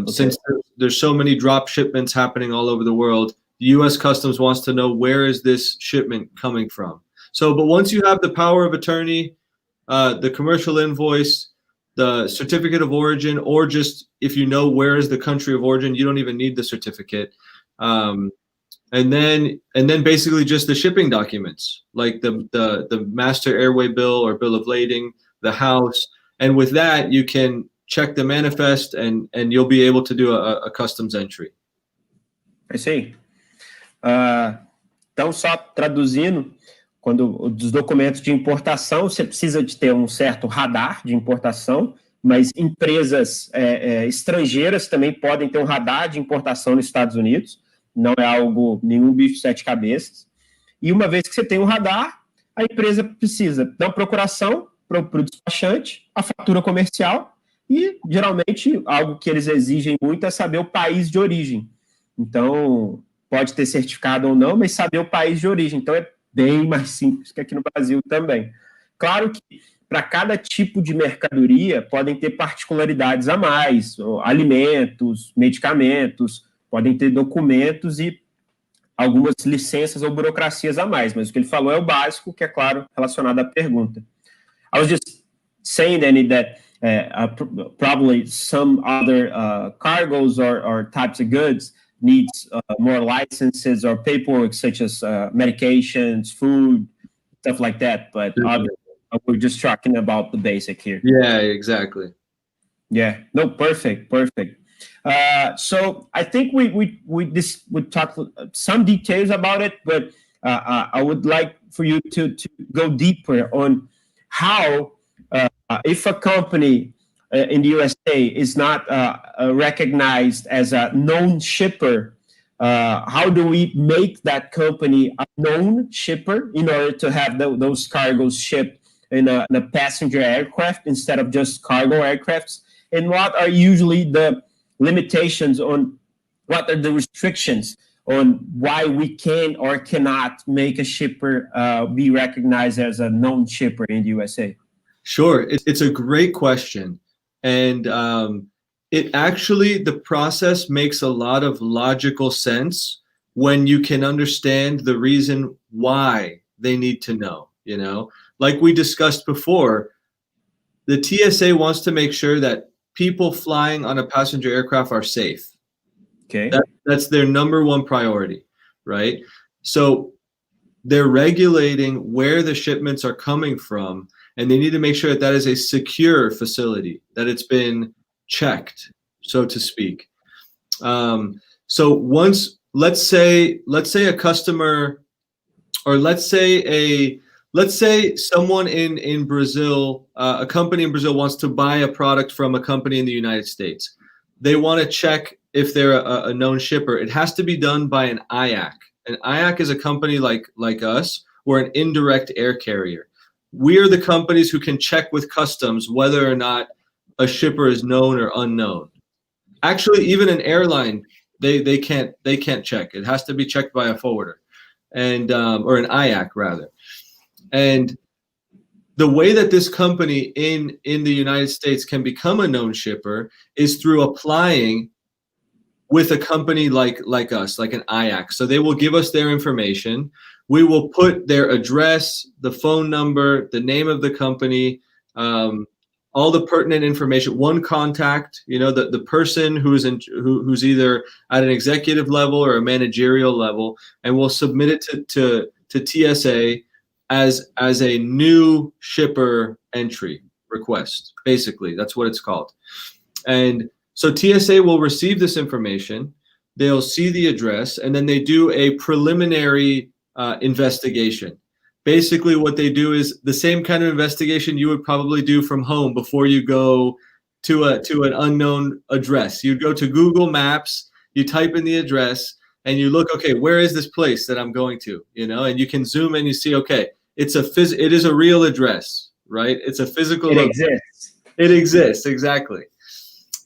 Since there's so many drop shipments happening all over the world, the U.S. Customs wants to know, where is this shipment coming from? But once you have the power of attorney, the commercial invoice, the certificate of origin, or just if you know where is the country of origin, you don't even need the certificate. And then basically just the shipping documents, like the master airway bill or bill of lading, the house, and with that you can check the manifest, and you'll be able to do a customs entry. I see. Então, só traduzindo, quando dos documentos de importação, você precisa de ter um certo radar de importação, mas empresas estrangeiras também podem ter um radar de importação nos Estados Unidos. Não é nenhum bicho de sete cabeças. E uma vez que você tem um radar, a empresa precisa da procuração para o despachante, a fatura comercial, e geralmente algo que eles exigem muito é saber o país de origem. Então, pode ter certificado ou não, mas saber o país de origem. Então, é bem mais simples que aqui no Brasil também. Claro que para cada tipo de mercadoria podem ter particularidades a mais, alimentos, medicamentos, podem ter documentos e algumas licenças ou burocracias a mais, mas o que ele falou é o básico, que é, claro, relacionado à pergunta. I was just saying, Danny, that probably some other cargoes or types of goods needs more licenses or paperwork, such as medications, food, stuff like that. But we're just talking about the basic here. Yeah, exactly. Yeah, no, perfect. So I think we talked some details about it, but I would like for you to go deeper on how, if a company in the USA is not recognized as a known shipper, how do we make that company a known shipper in order to have those cargoes shipped in a passenger aircraft instead of just cargo aircrafts? And what are usually the limitations on, what are the restrictions on why we can or cannot make a shipper be recognized as a known shipper in the USA? Sure, it's a great question. And it actually, the process makes a lot of logical sense when you can understand the reason why they need to know, Like we discussed before, the TSA wants to make sure that people flying on a passenger aircraft are safe. Okay. That's their number one priority, right? So they're regulating where the shipments are coming from, and they need to make sure that is a secure facility, that it's been checked, so to speak. So once let's say a customer, or let's say someone in Brazil, a company in Brazil wants to buy a product from a company in the United States. They want to check if they're a known shipper. It has to be done by an IAC. An IAC is a company like us. We're an indirect air carrier. We are the companies who can check with customs whether or not a shipper is known or unknown. Actually, even an airline, they can't check. It has to be checked by a forwarder, and or an IAC rather. And the way that this company in the United States can become a known shipper is through applying with a company like us, like an IAC. So they will give us their information. We will put their address, the phone number, the name of the company, all the pertinent information, one contact, the person who's either at an executive level or a managerial level, and we'll submit it to TSA as a new shipper entry request. Basically, that's what it's called. And so TSA will receive this information, they'll see the address, and then they do a preliminary investigation. Basically, what they do is the same kind of investigation you would probably do from home before you go to an unknown address. You'd go to Google Maps, you type in the address, and you look, okay, where is this place that I'm going to? And you can zoom in, you see, okay, it is a real address, right? It's a physical. It exists. It exists, exactly.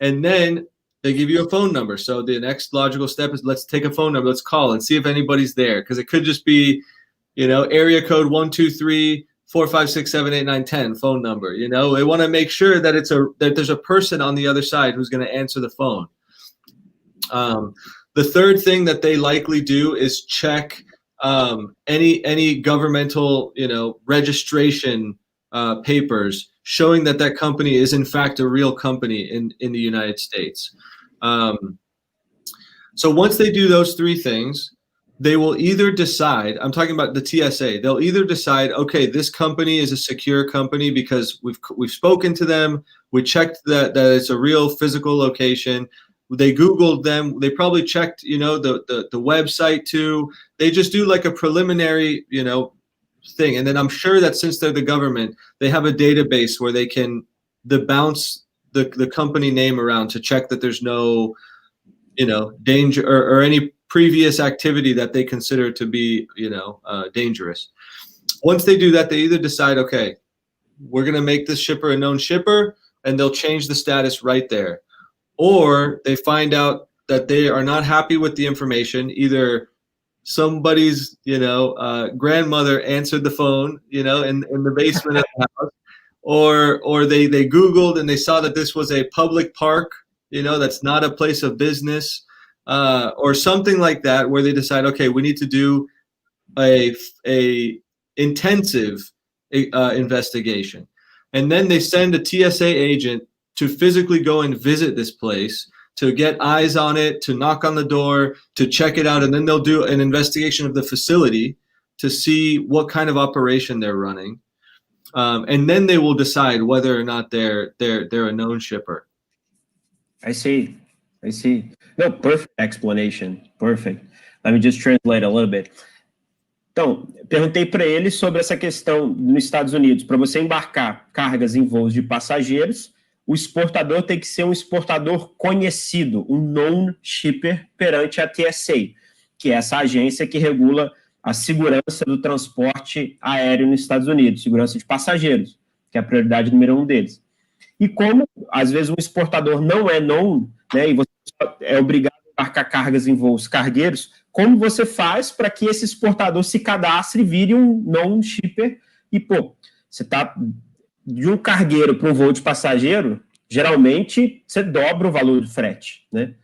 And then they give you a phone number. So the next logical step is, let's take a phone number, let's call and see if anybody's there, because it could just be, area code 123-456-789-10 phone number. They want to make sure that that there's a person on the other side who's going to answer the phone. The third thing that they likely do is check any governmental, registration papers showing that company is in fact a real company in the United States. So once they do those three things, they will either decide, I'm talking about the TSA, they'll either decide, okay, this company is a secure company because we've spoken to them, we checked that it's a real physical location. They Googled them. They probably checked, the website too. They just do like a preliminary, thing. And then I'm sure that since they're the government, they have a database where they can bounce the company name around to check that there's no, danger or any previous activity that they consider to be, dangerous. Once they do that, they either decide, okay, we're going to make this shipper a known shipper, and they'll change the status right there. Or they find out that they are not happy with the information. Either somebody's, grandmother answered the phone, in the basement of the house, or they Googled and they saw that this was a public park, that's not a place of business, or something like that, where they decide, okay, we need to do a intensive investigation, and then they send a TSA agent to physically go and visit this place, to get eyes on it, to knock on the door, to check it out, and then they'll do an investigation of the facility to see what kind of operation they're running, and then they will decide whether or not they're a known shipper. I see. No, perfect explanation. Perfect. Let me just translate a little bit. Então, perguntei para ele sobre essa questão nos Estados Unidos. Para você embarcar cargas em voos de passageiros, o exportador tem que ser um exportador conhecido, um known shipper perante a TSA, que é essa agência que regula a segurança do transporte aéreo nos Estados Unidos, segurança de passageiros, que é a prioridade número 1 deles. E como, às vezes, um exportador não é known, né, e você é obrigado a embarcar cargas em voos cargueiros, como você faz para que esse exportador se cadastre e vire um known shipper? E, você está de um cargueiro para um voo de passageiro, geralmente você dobra o valor do frete, né?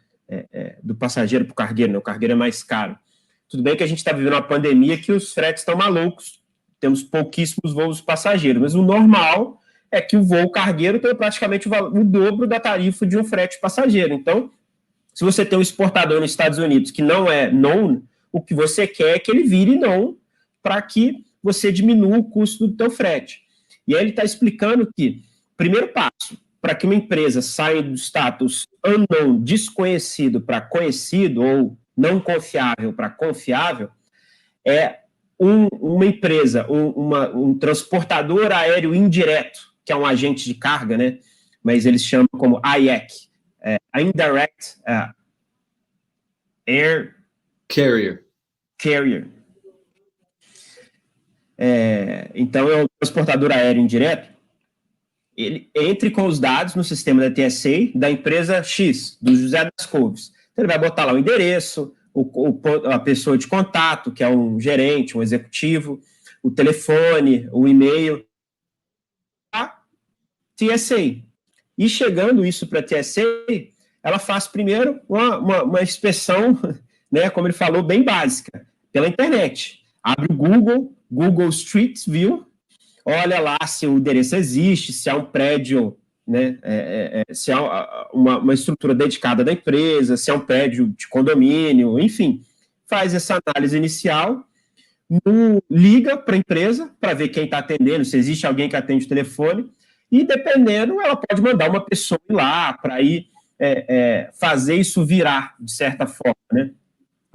Do passageiro para o cargueiro, né? O cargueiro é mais caro. Tudo bem que a gente está vivendo uma pandemia que os fretes estão malucos, temos pouquíssimos voos passageiros, mas o normal é que o voo cargueiro tenha praticamente o dobro da tarifa de um frete passageiro. Então, se você tem um exportador nos Estados Unidos que não é known, o que você quer é que ele vire known para que você diminua o custo do teu frete. E aí ele está explicando que o primeiro passo para que uma empresa saia do status unknown, desconhecido, para conhecido, ou não confiável para confiável, é uma empresa, um transportador aéreo indireto, que é um agente de carga, né? Mas eles chamam como IAC, Indirect Air Carrier. Então, é um transportador aéreo indireto. Ele entre com os dados no sistema da TSA da empresa X, do José das Couves. Então, ele vai botar lá o endereço, a pessoa de contato, que é um gerente, um executivo, o telefone, o e-mail, a TSA. E chegando isso para a TSA, ela faz primeiro uma inspeção, né, como ele falou, bem básica, pela internet. Abre o Google Street View, olha lá se o endereço existe, se há um prédio, né, se há uma estrutura dedicada da empresa, se há um prédio de condomínio, enfim, faz essa análise inicial, liga para a empresa para ver quem está atendendo, se existe alguém que atende o telefone, e dependendo, ela pode mandar uma pessoa ir lá para ir fazer isso virar, de certa forma, né,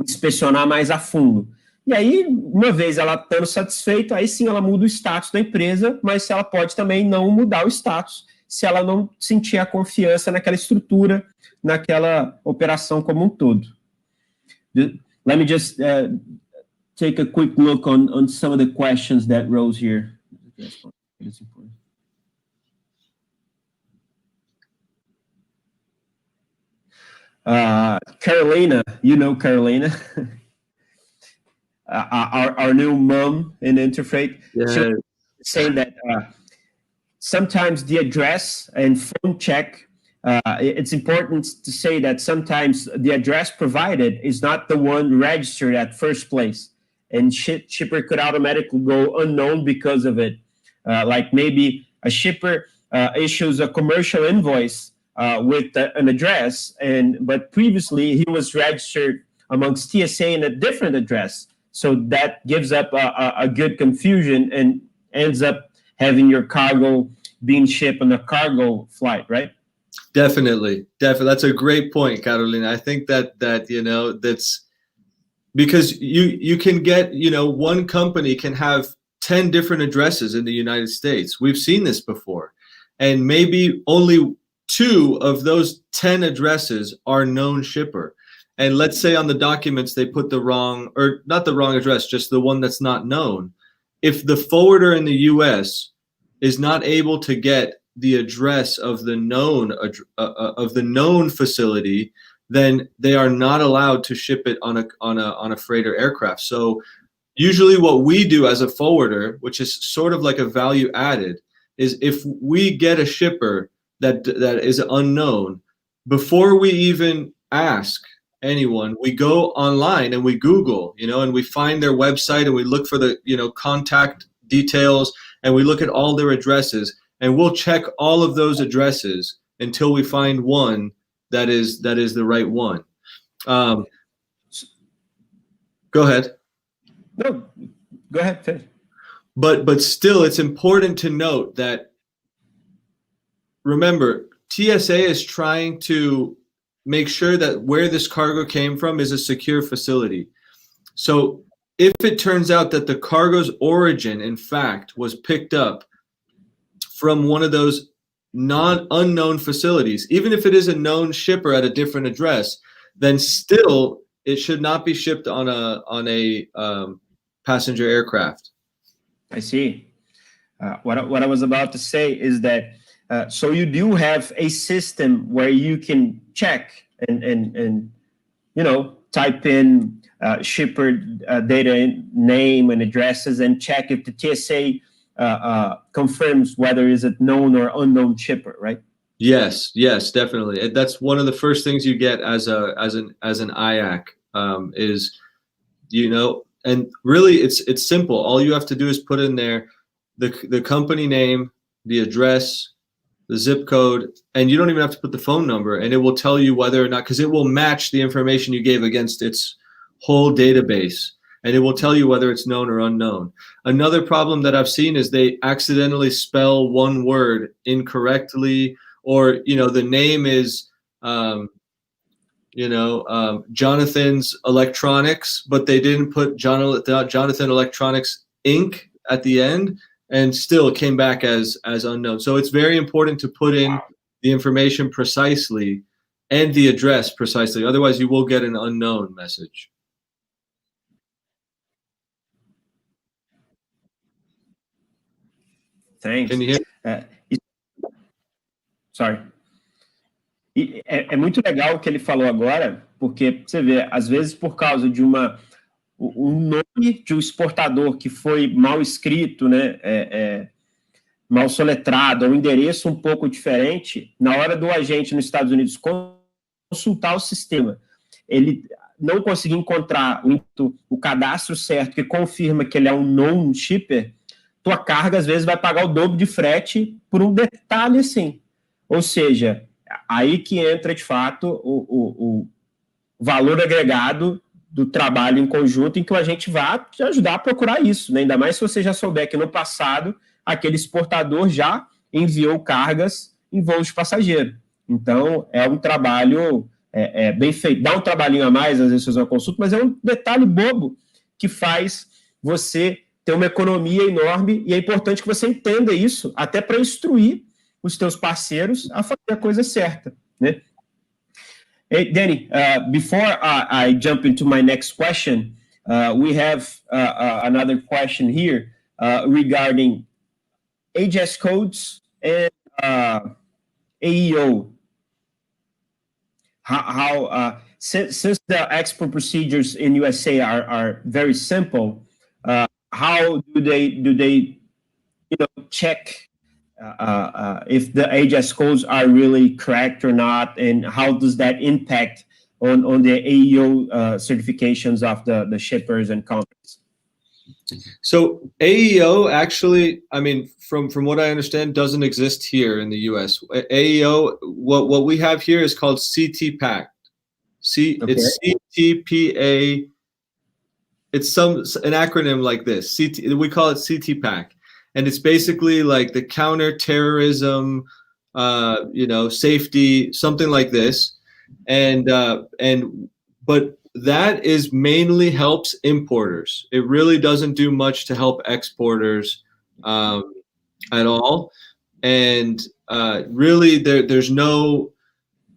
inspecionar mais a fundo. E aí, uma vez ela estando satisfeita, aí sim ela muda o status da empresa, mas ela pode também não mudar o status se ela não sentir a confiança naquela estrutura, naquela operação como um todo. Let me just take a quick look on some of the questions that rose here. Carolina, you know Carolina. Our new mom in Interfreight, Yeah. saying that sometimes the address and phone check, it's important to say that sometimes the address provided is not the one registered at first place, and shipper could automatically go unknown because of it. Like maybe a shipper issues a commercial invoice with an address, but previously he was registered amongst TSA in a different address. So that gives up a good confusion and ends up having your cargo being shipped on a cargo flight, right? Definitely. That's a great point, Carolina. I think that that's because you can get, one company can have 10 different addresses in the United States. We've seen this before. And maybe only 2 of those 10 addresses are known shipper. And let's say on the documents they put the wrong, or not the wrong address, just the one that's not known. If the forwarder in the US is not able to get the address of the known facility, then they are not allowed to ship it on a freighter aircraft. So usually what we do as a forwarder, which is sort of like a value added, is if we get a shipper that is unknown, before we even ask anyone, we go online and we Google, and we find their website and we look for the, contact details, and we look at all their addresses, and we'll check all of those addresses until we find one that is the right one. Go ahead. No, go ahead, Ted. But still, it's important to note that, remember, TSA is trying to make sure that where this cargo came from is a secure facility. So if it turns out that the cargo's origin, in fact, was picked up from one of those unknown facilities, even if it is a known shipper at a different address, then still it should not be shipped on a passenger aircraft. I see. What I was about to say is that so you do have a system where you can check and type in shipper data, name and addresses, and check if the TSA confirms whether is it known or unknown shipper, right? Yes, definitely. That's one of the first things you get as an IAC is, and really it's simple. All you have to do is put in there the company name, the address, the zip code, and you don't even have to put the phone number, and it will tell you whether or not, because it will match the information you gave against its whole database, and it will tell you whether it's known or unknown. Another problem that I've seen is they accidentally spell one word incorrectly, or the name is Jonathan's Electronics, but they didn't put Jonathan Electronics Inc. at the end, and still came back as unknown. So it's very important to put in the information precisely and the address precisely. Otherwise, you will get an unknown message. Thanks. Can you hear? Sorry. É muito legal o que ele falou agora, porque você vê, às vezes por causa de um nome de um exportador que foi mal escrito, né, mal soletrado, ou um endereço um pouco diferente, na hora do agente nos Estados Unidos consultar o sistema, ele não conseguir encontrar o cadastro certo que confirma que ele é um known shipper, tua carga às vezes vai pagar o dobro de frete por um detalhe assim. Ou seja, aí que entra de fato o valor agregado do trabalho em conjunto, em que a gente vai te ajudar a procurar isso, né? Ainda mais se você já souber que no passado aquele exportador já enviou cargas em voos de passageiro. Então, é um trabalho bem feito. Dá um trabalhinho a mais, às vezes, fazer uma consulta, mas é um detalhe bobo que faz você ter uma economia enorme, e é importante que você entenda isso, até para instruir os teus parceiros a fazer a coisa certa, né? Hey, Danny, before I jump into my next question, we have another question here regarding HS codes and AEO. Since the export procedures in USA are very simple, how do they check if the HS codes are really correct or not, and how does that impact on the AEO certifications of the shippers and companies? So AEO actually, I mean, from what I understand, doesn't exist here in the US. AEO, what we have here is called CTPAC. It's CTPA. It's an acronym like this. We call it CTPAC. And it's basically like the counterterrorism, safety, something like this. But that is mainly helps importers. It really doesn't do much to help exporters at all. And really, there's no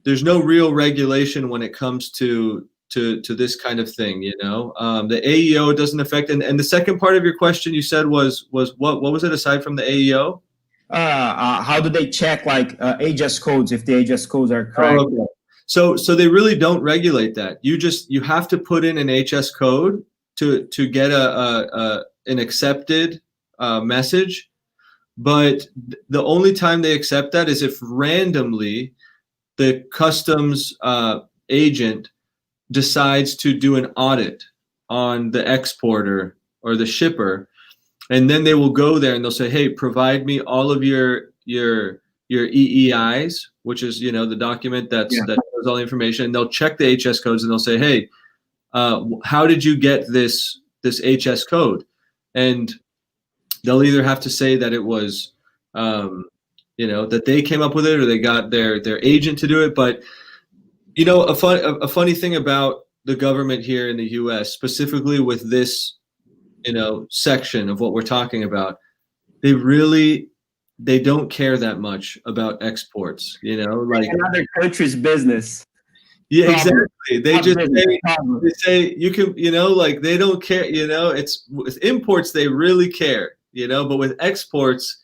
real regulation when it comes to this kind of thing, the AEO doesn't affect. And the second part of your question you said was what was it aside from the AEO? How do they check like HS codes, if the HS codes are correct? Oh, okay. So they really don't regulate that. You have to put in an HS code to get an accepted message. But the only time they accept that is if randomly the customs agent decides to do an audit on the exporter or the shipper, and then they will go there and they'll say, hey, provide me all of your EEIs, which is the document that shows all the information. And they'll check the HS codes and they'll say, hey, how did you get this HS code? And they'll either have to say that it was that they came up with it, or they got their agent to do it. But a funny thing about the government here in the U.S., specifically with this, section of what we're talking about, they don't care that much about exports, like another country's business. Yeah, exactly. They say you can, like they don't care, it's with imports, they really care, but with exports,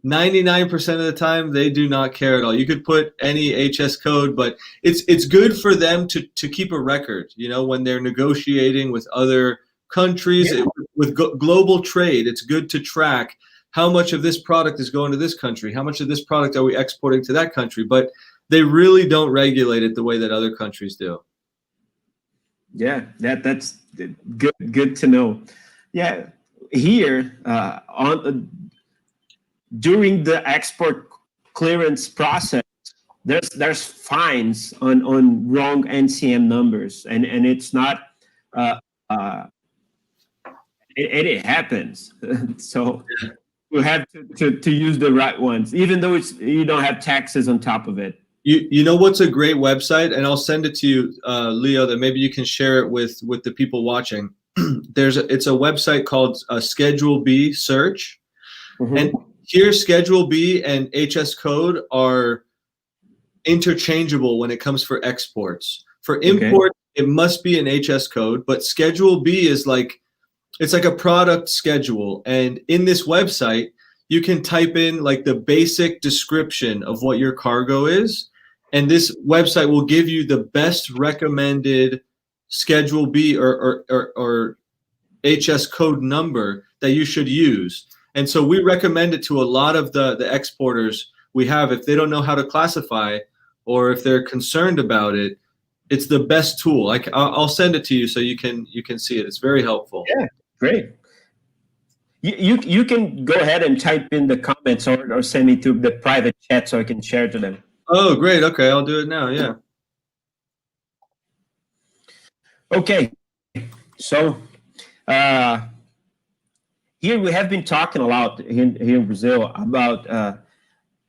99% of the time, they do not care at all. You could put any HS code, but it's good for them to keep a record, when they're negotiating with other countries, with global trade. It's good to track how much of this product is going to this country, how much of this product are we exporting to that country, but they really don't regulate it the way that other countries do. Yeah, that's good to know. Yeah, here during the export clearance process, there's fines on wrong NCM numbers, and it's not it happens. So you have to use the right ones, even though you don't have taxes on top of it. You know what's a great website, and I'll send it to you, Leo, that maybe you can share it with the people watching. It's a website called Schedule B Search, and here Schedule B and HS code are interchangeable when it comes for exports. For import, it must be an HS code, but Schedule B is it's like a product schedule, and in this website you can type in like the basic description of what your cargo is, and this website will give you the best recommended Schedule B or HS code number that you should use. And so we recommend it to a lot of the exporters we have. If they don't know how to classify or if they're concerned about it, it's the best tool. I'll send it to you so you can see it. It's very helpful. Yeah, great. You can go ahead and type in the comments or send me to the private chat so I can share to them. Oh, great. Okay, I'll do it now. Yeah. Okay. So here we have been talking a lot here in Brazil about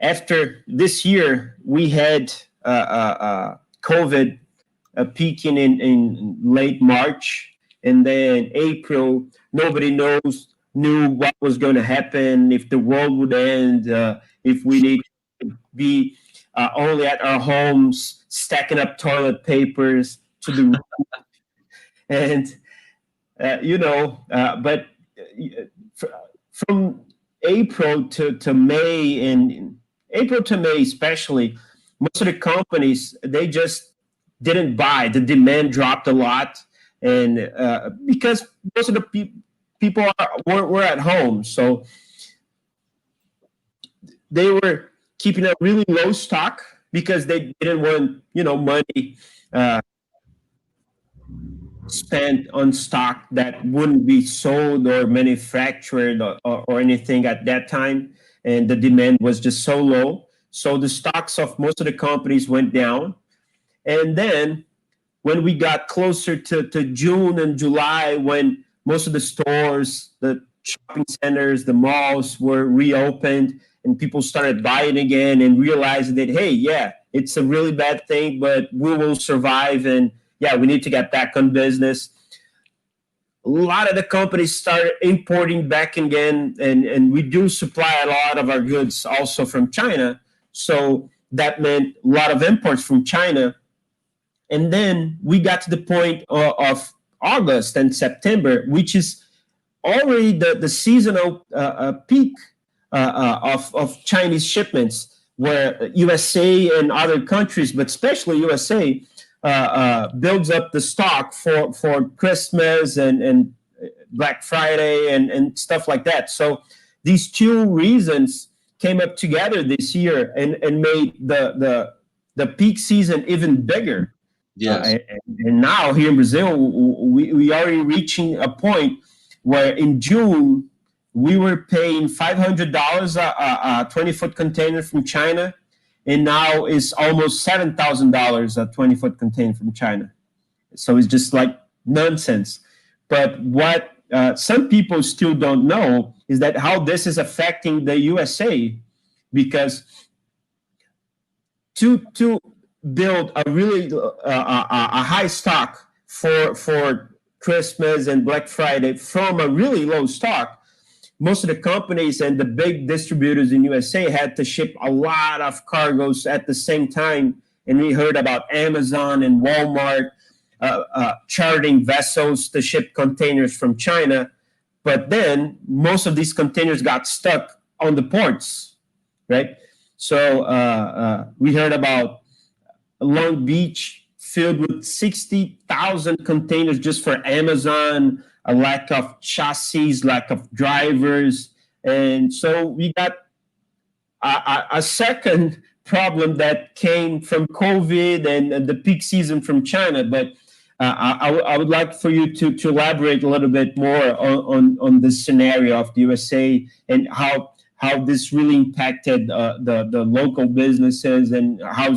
after this year we had COVID peaking in late March, and then April nobody knew what was going to happen, if the world would end, if we need to be only at our homes stacking up toilet papers to the roof. And but from April to May, and April to May especially, most of the companies, they just didn't buy. The demand dropped a lot, and because most of the people were at home, so they were keeping a really low stock because they didn't want money spent on stock that wouldn't be sold or manufactured or anything at that time, and the demand was just so low. So the stocks of most of the companies went down. And then when we got closer to June and July, when most of the stores, the shopping centers, the malls were reopened, and people started buying again and realizing that, hey, yeah, it's a really bad thing, but we will survive, and yeah, we need to get back on business. A lot of the companies started importing back again, and we do supply a lot of our goods also from China. So that meant a lot of imports from China. And then we got to the point of August and September, which is already the seasonal peak of Chinese shipments, where USA and other countries, but especially USA, builds up the stock for Christmas and Black Friday and stuff like that. So these two reasons came up together this year and made the peak season even bigger. Yes. And now here in Brazil, we are reaching a point where in June, we were paying $500 a 20-foot container from China, and now it's almost $7,000 a 20-foot container from China. So it's just like nonsense. But what some people still don't know is that how this is affecting the USA, because to build a really a high stock for Christmas and Black Friday from a really low stock, most of the companies and the big distributors in USA had to ship a lot of cargoes at the same time. And we heard about Amazon and Walmart chartering vessels to ship containers from China. But then most of these containers got stuck on the ports, right? So we heard about Long Beach filled with 60,000 containers just for Amazon, a lack of chassis, lack of drivers. And so we got a second problem that came from COVID and the peak season from China. But I would like for you to elaborate a little bit more on this scenario of the USA and how this really impacted the local businesses, and how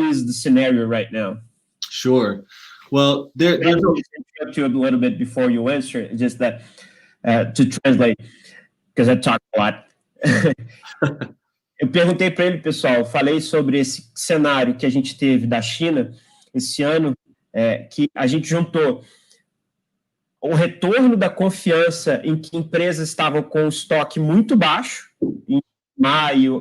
is the scenario right now? Sure. Well, there's interrupt you a little bit before you answer. Just that to translate, because I talk a lot. Eu perguntei para ele, pessoal, falei sobre esse cenário que a gente teve da China esse ano, que a gente juntou o retorno da confiança em que empresas estavam com estoque muito baixo,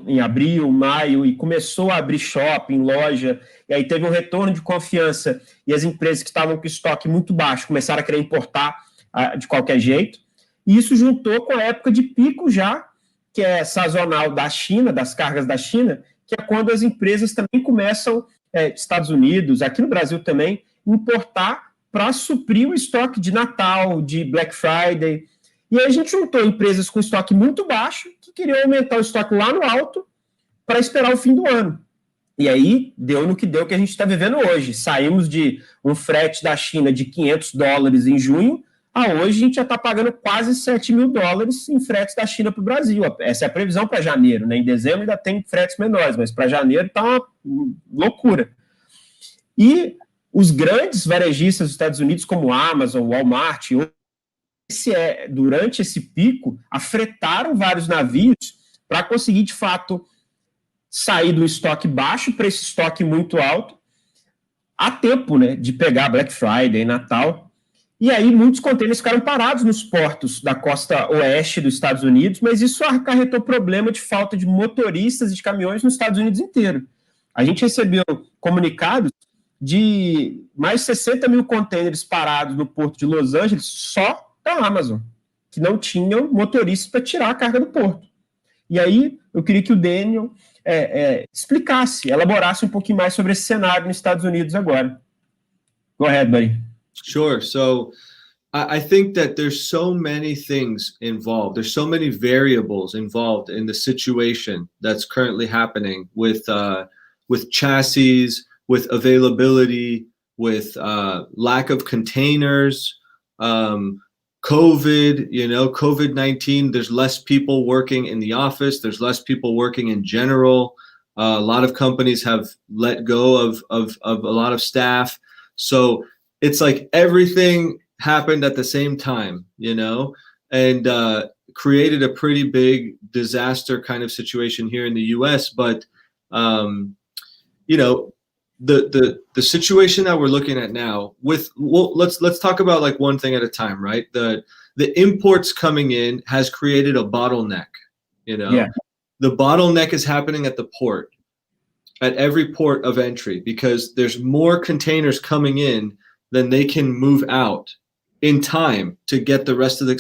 em abril, maio, e começou a abrir shopping, loja, e aí teve um retorno de confiança, e as empresas que estavam com estoque muito baixo começaram a querer importar de qualquer jeito, e isso juntou com a época de pico já, que é sazonal da China, das cargas da China, que é quando as empresas também começam, Estados Unidos, aqui no Brasil também, importar para suprir o estoque de Natal, de Black Friday. E aí a gente juntou empresas com estoque muito baixo, que queriam aumentar o estoque lá no alto para esperar o fim do ano. E aí deu no que deu, que a gente está vivendo hoje. Saímos de um frete da China de $500 em junho, a hoje a gente já está pagando quase $7.000 em fretes da China para o Brasil. Essa é a previsão para janeiro, né? Em dezembro ainda tem fretes menores, mas para janeiro está uma loucura. E os grandes varejistas dos Estados Unidos, como Amazon, Walmart, durante esse pico, afretaram vários navios para conseguir, de fato, sair do estoque baixo para esse estoque muito alto, a tempo, né, de pegar Black Friday, Natal. E aí muitos contêineres ficaram parados nos portos da costa oeste dos Estados Unidos, mas isso acarretou problema de falta de motoristas e de caminhões nos Estados Unidos inteiro. A gente recebeu comunicados de mais 60 mil contêineres parados no porto de Los Angeles só da Amazon, que não tinham motoristas para tirar a carga do porto. E aí eu queria que o Daniel explicasse, elaborasse um pouquinho mais sobre esse cenário nos Estados Unidos agora. Go ahead, buddy. Sure. So I think that there's so many things involved. There's so many variables involved in the situation that's currently happening with chassis, with availability, with lack of containers, COVID, COVID-19, there's less people working in the office. There's less people working in general. A lot of companies have let go of a lot of staff. So it's like everything happened at the same time, and created a pretty big disaster kind of situation here in the U.S. But, the situation that we're looking at now let's talk about like one thing at a time, right? The imports coming in has created a bottleneck, Yeah. The bottleneck is happening at the port, at every port of entry, because there's more containers coming in than they can move out in time to get the rest of the,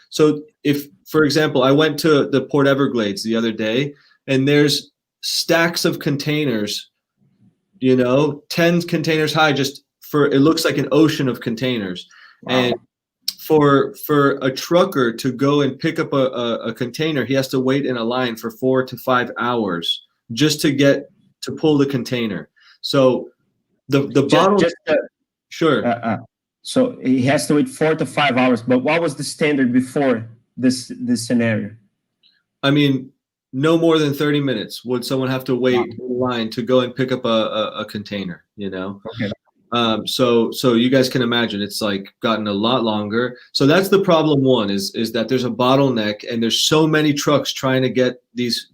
so if, for example, I went to the Port Everglades the other day and there's stacks of containers, 10 containers high, just it looks like an ocean of containers. Wow. And for a trucker to go and pick up a container, he has to wait in a line for 4 to 5 hours just to pull the container. So the bottle. Sure. So he has to wait 4 to 5 hours. But what was the standard before this scenario? I mean, no more than 30 minutes would someone have to wait in line to go and pick up a container, Okay. So you guys can imagine it's like gotten a lot longer. So that's the problem one is that there's a bottleneck and there's so many trucks trying to get these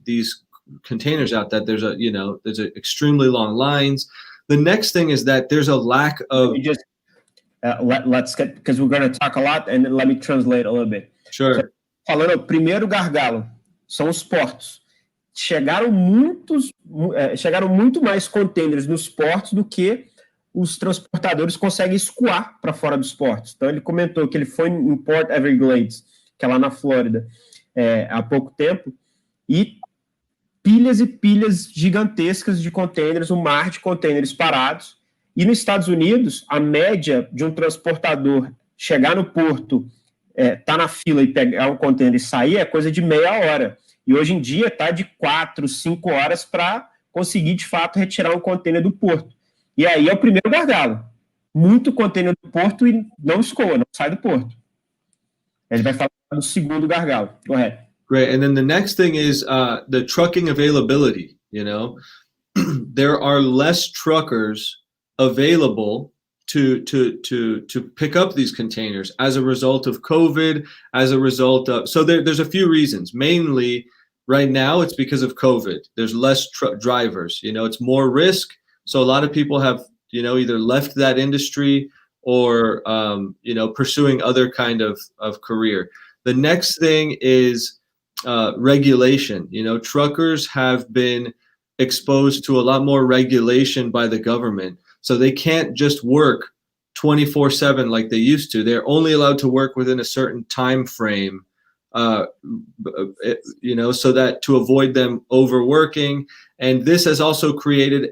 containers out that there's extremely long lines. The next thing is that there's a lack of. Let's get, because we're going to talk a lot, and let me translate a little bit. Sure. So, falando, o primeiro gargalo são os portos. Chegaram muito mais contêineres nos portos do que os transportadores conseguem escoar para fora dos portos. Então, ele comentou que ele foi em Port Everglades, que é lá na Flórida, há pouco tempo, e pilhas e pilhas gigantescas de contêineres, um mar de contêineres parados. E nos Estados Unidos, a média de um transportador chegar no porto, tá na fila e pegar um contêiner e sair é coisa de meia hora. E hoje em dia está de 4, 5 horas para conseguir, de fato, retirar um contêiner do porto. E aí é o primeiro gargalo. Muito contêiner do porto e não escoa, não sai do porto. Ele vai falar do segundo gargalo. Go ahead. Great. And then the next thing is the trucking availability, There are less truckers available to pick up these containers as a result of COVID, as a result of, so there's a few reasons. Mainly, Right now, it's because of COVID. There's less drivers. You know, it's more risk. So a lot of people have, you know, either left that industry or, you know, pursuing other kind of career. The next thing is regulation. You know, truckers have been exposed to a lot more regulation by the government. So they can't just work 24/7 like they used to. They're only allowed to work within a certain time frame, you know, so that to avoid them overworking. And this has also created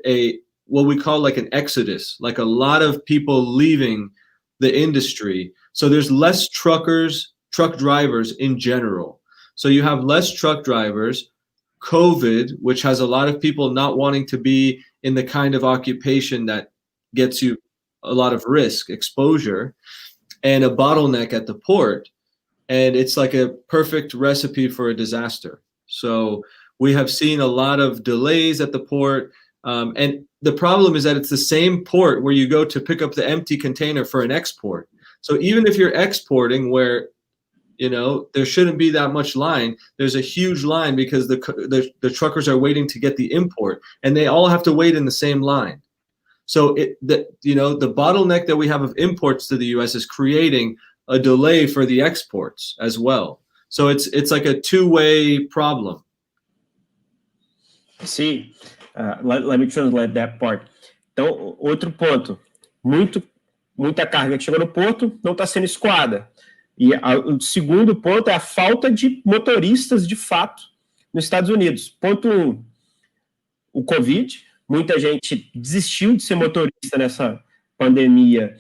what we call like an exodus, like a lot of people leaving the industry. So there's less truck drivers in general. So you have less truck drivers. COVID, which has a lot of people not wanting to be in the kind of occupation that gets you a lot of risk exposure, and a bottleneck at the port. And it's like a perfect recipe for a disaster. So we have seen a lot of delays at the port. And the problem is that it's the same port where you go to pick up the empty container for an export. So even if you're exporting where, you know, there shouldn't be that much line, there's a huge line because the truckers are waiting to get the import, and they all have to wait in the same line. So you know, the bottleneck that we have of imports to the U.S. is creating a delay for the exports as well. So it's like a two-way problem. See, let me translate that part. Então, outro ponto, muita carga que chegou no porto não está sendo escoada. E o segundo ponto é a falta de motoristas de fato nos Estados Unidos. Ponto 1, o Covid. Muita gente desistiu de ser motorista nessa pandemia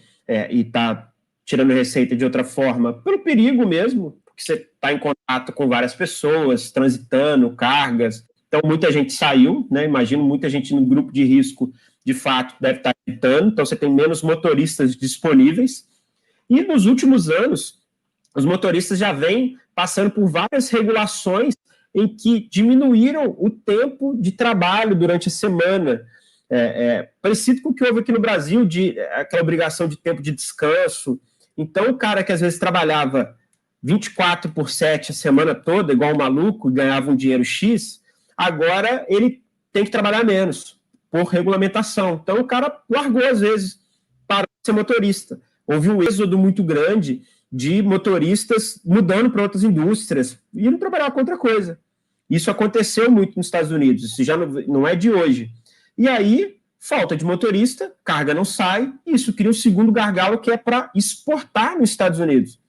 e está tirando receita de outra forma, pelo perigo mesmo, porque você está em contato com várias pessoas, transitando, cargas. Então, muita gente saiu, né? Imagino muita gente no grupo de risco, de fato, deve estar evitando. Então, você tem menos motoristas disponíveis. E nos últimos anos, os motoristas já vêm passando por várias regulações em que diminuíram o tempo de trabalho durante a semana. Parecido com o que houve aqui no Brasil, aquela obrigação de tempo de descanso. Então, o cara que às vezes trabalhava 24/7 a semana toda, igual um maluco, e ganhava um dinheiro X, agora ele tem que trabalhar menos, por regulamentação. Então, o cara largou, às vezes, para ser motorista. Houve um êxodo muito grande de motoristas mudando para outras indústrias e indo trabalhar com outra coisa. Isso aconteceu muito nos Estados Unidos, isso já não é de hoje. E aí, falta de motorista, carga não sai, e isso cria um segundo gargalo que é para exportar nos Estados Unidos.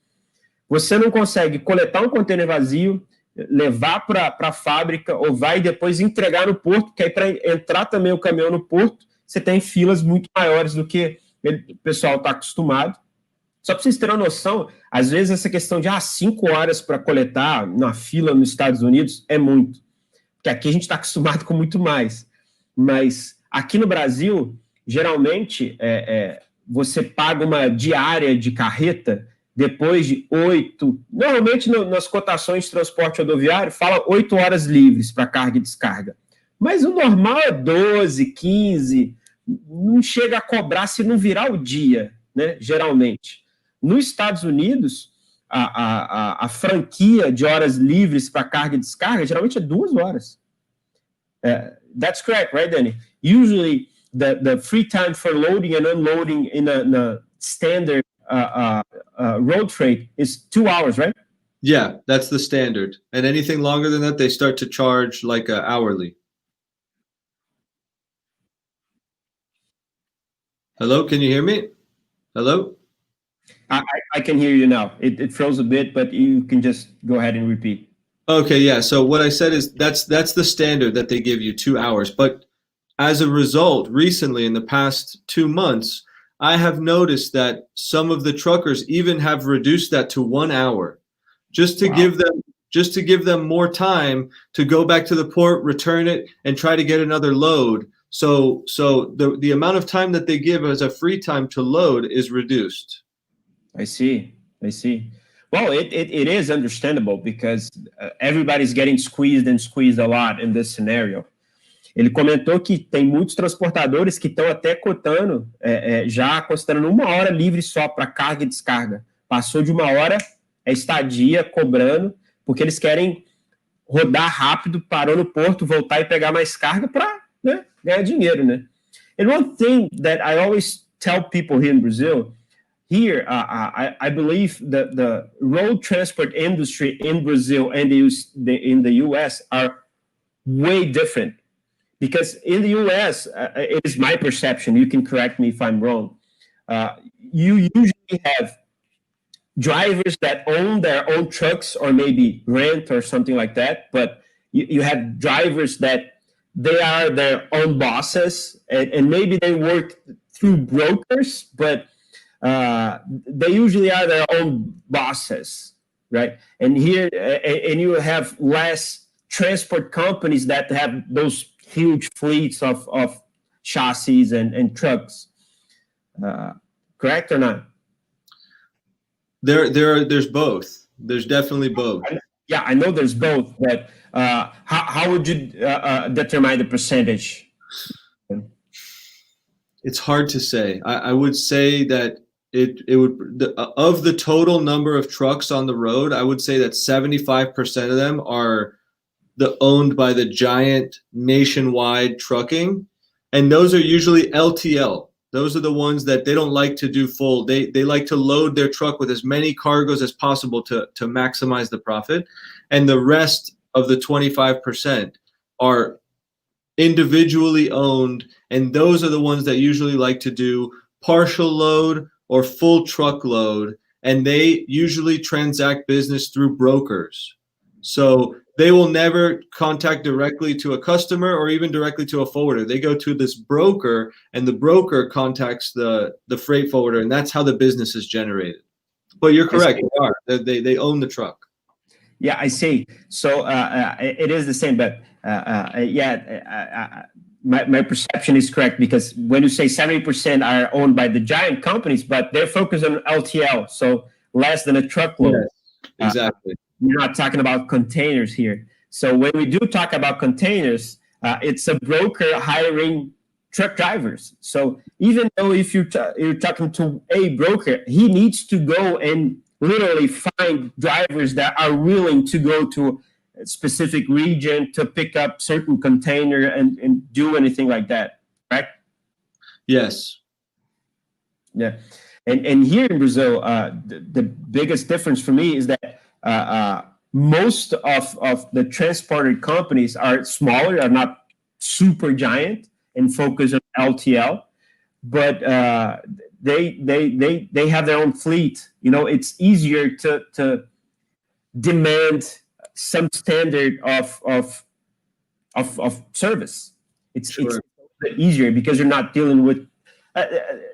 Você não consegue coletar um contêiner vazio, levar para a fábrica, ou vai depois entregar no porto, porque aí para entrar também o caminhão no porto, você tem filas muito maiores do que o pessoal está acostumado. Só para vocês terem uma noção, às vezes essa questão de 5 horas para coletar na fila nos Estados Unidos é muito. Porque aqui a gente está acostumado com muito mais. Mas aqui no Brasil, geralmente, você paga uma diária de carreta depois de 8... Normalmente, nas cotações de transporte rodoviário, fala 8 horas livres para carga e descarga. Mas o normal é 12, 15, não chega a cobrar se não virar o dia, né, geralmente. Nos Estados Unidos, a franquia de horas livres para carga e descarga geralmente é 2 horas. That's correct, right, Danny? Usually, the free time for loading and unloading in a standard road freight is 2 hours, right? Yeah, that's the standard. And anything longer than that, they start to charge like hourly. Hello, can you hear me? Hello? I can hear you now. It froze a bit, but you can just go ahead and repeat. Okay, yeah. So what I said is that's the standard that they give you, 2 hours. But as a result, recently in the past 2 months, I have noticed that some of the truckers even have reduced that to 1 hour, just to give them more time to go back to the port, return it, and try to get another load. So the amount of time that they give as a free time to load is reduced. I see. Well, it is understandable because everybody's getting squeezed a lot in this scenario. Ele comentou que tem muitos transportadores que estão até cotando, já considerando 1 hora livre só para carga e descarga. Passou de 1 hora, é estadia, cobrando, porque eles querem rodar rápido, parou no porto, voltar e pegar mais carga para, né, ganhar dinheiro, né? And one thing that I always tell people here in Brazil, here, I believe that the road transport industry in Brazil and in the US are way different. Because in the US, it is my perception, you can correct me if I'm wrong, you usually have drivers that own their own trucks or maybe rent or something like that, but you have drivers that they are their own bosses, and maybe they work through brokers, but they usually are their own bosses, right? And here, and you have less transport companies that have those huge fleets of chassis and trucks. Correct or not? There's both. There's definitely both. Yeah, I know there's both, but how would you determine the percentage? It's hard to say. I would say that it would, of the total number of trucks on the road, I would say that 75% of them are owned by the giant nationwide trucking, and those are usually LTL. Those are the ones that they don't like to do full. They like to load their truck with as many cargoes as possible to maximize the profit. And the rest of the 25% are individually owned, and those are the ones that usually like to do partial load or full truckload, and they usually transact business through brokers. So they will never contact directly to a customer or even directly to a forwarder. They go to this broker, and the broker contacts the freight forwarder, and that's how the business is generated. But you're correct. They own the truck. Yeah, I see. So it is the same, but my perception is correct, because when you say 70% are owned by the giant companies, but they're focused on LTL, so less than a truckload. Yes, exactly. We're not talking about containers here. So when we do talk about containers, it's a broker hiring truck drivers. So even though if you're talking to a broker, he needs to go and literally find drivers that are willing to go to a specific region to pick up certain container and do anything like that, right? Yes. Yeah. And here in Brazil, the biggest difference for me is that most of the transported companies are smaller, are not super giant and focus on LTL, but they have their own fleet. You know, it's easier to demand some standard of service. It's easier because you're not dealing with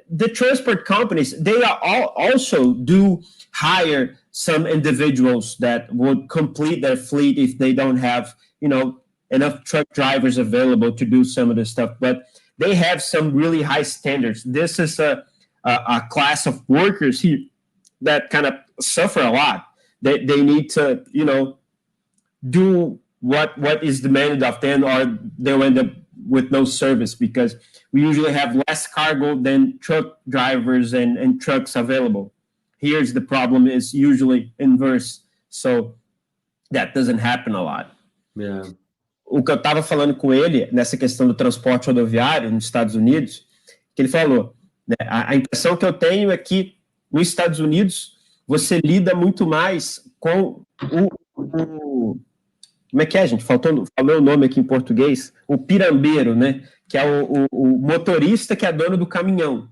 the transport companies. They are also do hire some individuals that would complete their fleet if they don't have, enough truck drivers available to do some of this stuff. But they have some really high standards. This is a class of workers here that kind of suffer a lot. They need to, do what is demanded of them, or they'll end up with no service, because we usually have less cargo than truck drivers and trucks available. Here's the problem is usually inverse. So that doesn't happen a lot. Yeah. O que eu estava falando com ele nessa questão do transporte rodoviário nos Estados Unidos, que ele falou, né, a impressão que eu tenho é que nos Estados Unidos você lida muito mais com como é que é, gente? Falou o nome aqui em português, o pirambeiro, né? Que é o motorista que é dono do caminhão.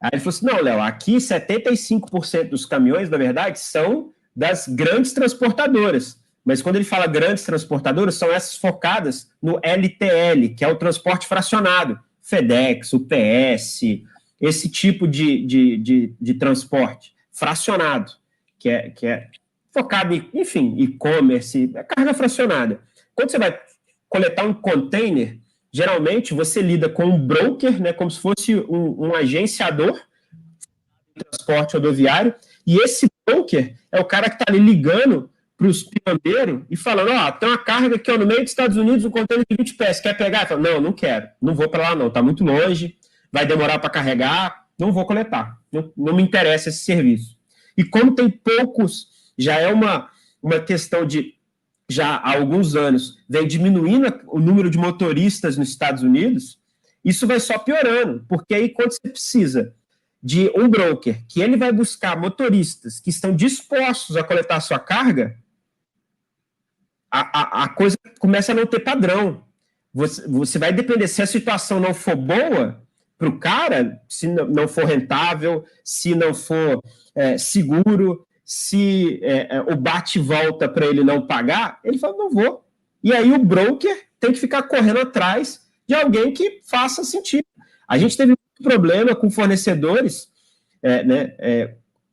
Aí ele falou assim, não, Léo, aqui 75% dos caminhões, na verdade, são das grandes transportadoras. Mas quando ele fala grandes transportadoras, são essas focadas no LTL, que é o transporte fracionado. FedEx, UPS, esse tipo de transporte fracionado, que é focado em, enfim, e-commerce, carga fracionada. Quando você vai coletar um container, geralmente você lida com um broker, né, como se fosse um agenciador de transporte rodoviário, e esse broker é o cara que está ali ligando para os pirambeiros e falando, tem uma carga aqui no meio dos Estados Unidos, um container de 20 pés, quer pegar? Falo, não quero, não vou para lá não, está muito longe, vai demorar para carregar, não vou coletar, não me interessa esse serviço. E como tem poucos, já é uma questão de já há alguns anos vem diminuindo o número de motoristas nos Estados Unidos, isso vai só piorando, porque aí quando você precisa de um broker que ele vai buscar motoristas que estão dispostos a coletar a sua carga, a coisa começa a não ter padrão. Você vai depender, se a situação não for boa para o cara, se não for rentável, se não for seguro, se o bate e volta para ele não pagar, ele fala, não vou. E aí o broker tem que ficar correndo atrás de alguém que faça sentido. A gente teve muito problema com fornecedores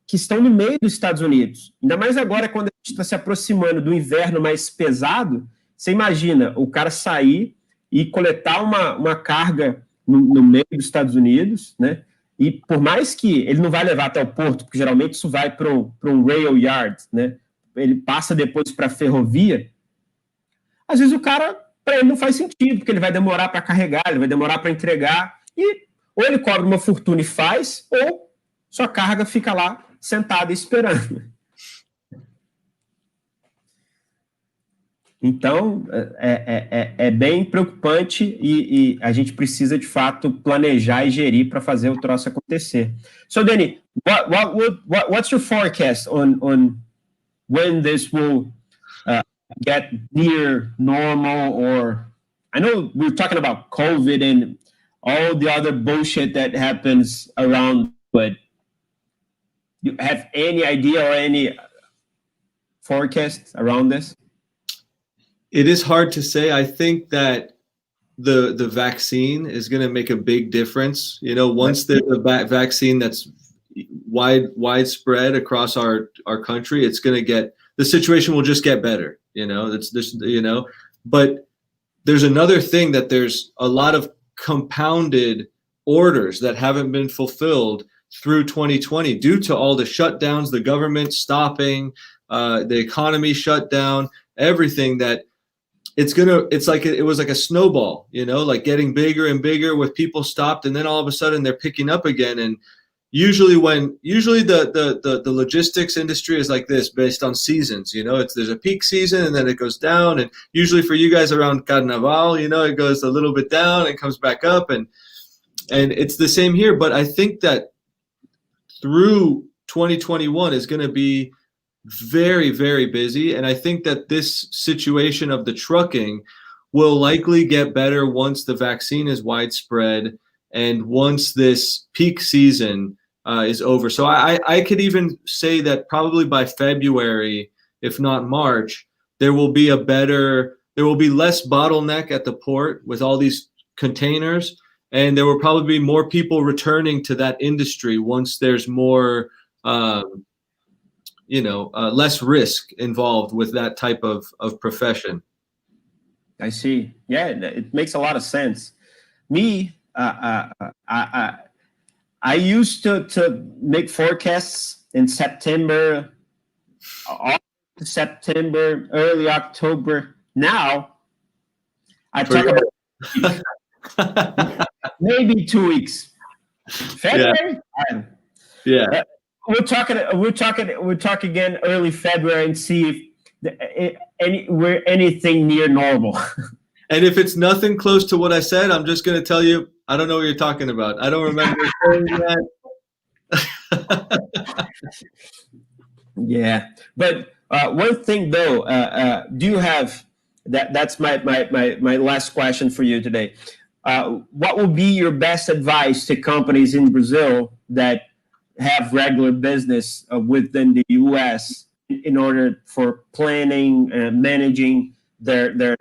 que estão no meio dos Estados Unidos. Ainda mais agora, quando a gente está se aproximando do inverno mais pesado, você imagina o cara sair e coletar uma carga no meio dos Estados Unidos, né? E por mais que ele não vai levar até o porto, porque geralmente isso vai para um rail yard, né? Ele passa depois para a ferrovia, às vezes o cara, para ele não faz sentido, porque ele vai demorar para carregar, ele vai demorar para entregar, e ou ele cobra uma fortuna e faz, ou sua carga fica lá sentada esperando. Então, é bem preocupante e a gente precisa, de fato, planejar e gerir para fazer o troço acontecer. So, Danny, what's your forecast on when this will get near normal? Or I know we're talking about COVID and all the other bullshit that happens around, but do you have any idea or any forecast around this? It is hard to say. I think that the vaccine is going to make a big difference. You know, once there's a vaccine that's widespread across our country, it's going to the situation will just get better. You know, but there's another thing, that there's a lot of compounded orders that haven't been fulfilled through 2020 due to all the shutdowns, the government stopping, the economy shut down, everything. That it was like a snowball, you know, like getting bigger and bigger with people stopped, and then all of a sudden they're picking up again. And usually the logistics industry is like this, based on seasons, you know, there's a peak season and then it goes down. And usually for you guys around Carnaval, you know, it goes a little bit down and comes back up, and it's the same here. But I think that through 2021 is going to be very, very busy. And I think that this situation of the trucking will likely get better once the vaccine is widespread and once this peak season is over. So I could even say that probably by February, if not March, there will be less bottleneck at the port with all these containers, and there will probably be more people returning to that industry once there's more less risk involved with that type of profession. I see. Yeah, it makes a lot of sense. Me, I used to make forecasts in September, early October. Now, I talk about maybe 2 weeks. February? Yeah. We'll talk again early February and see if we're anything near normal. And if it's nothing close to what I said, I'm just going to tell you, I don't know what you're talking about. I don't remember saying that. Yeah, but one thing though, do you have that's my last question for you today. What would be your best advice to companies in Brazil that have regular business within the U.S. in order for planning and managing their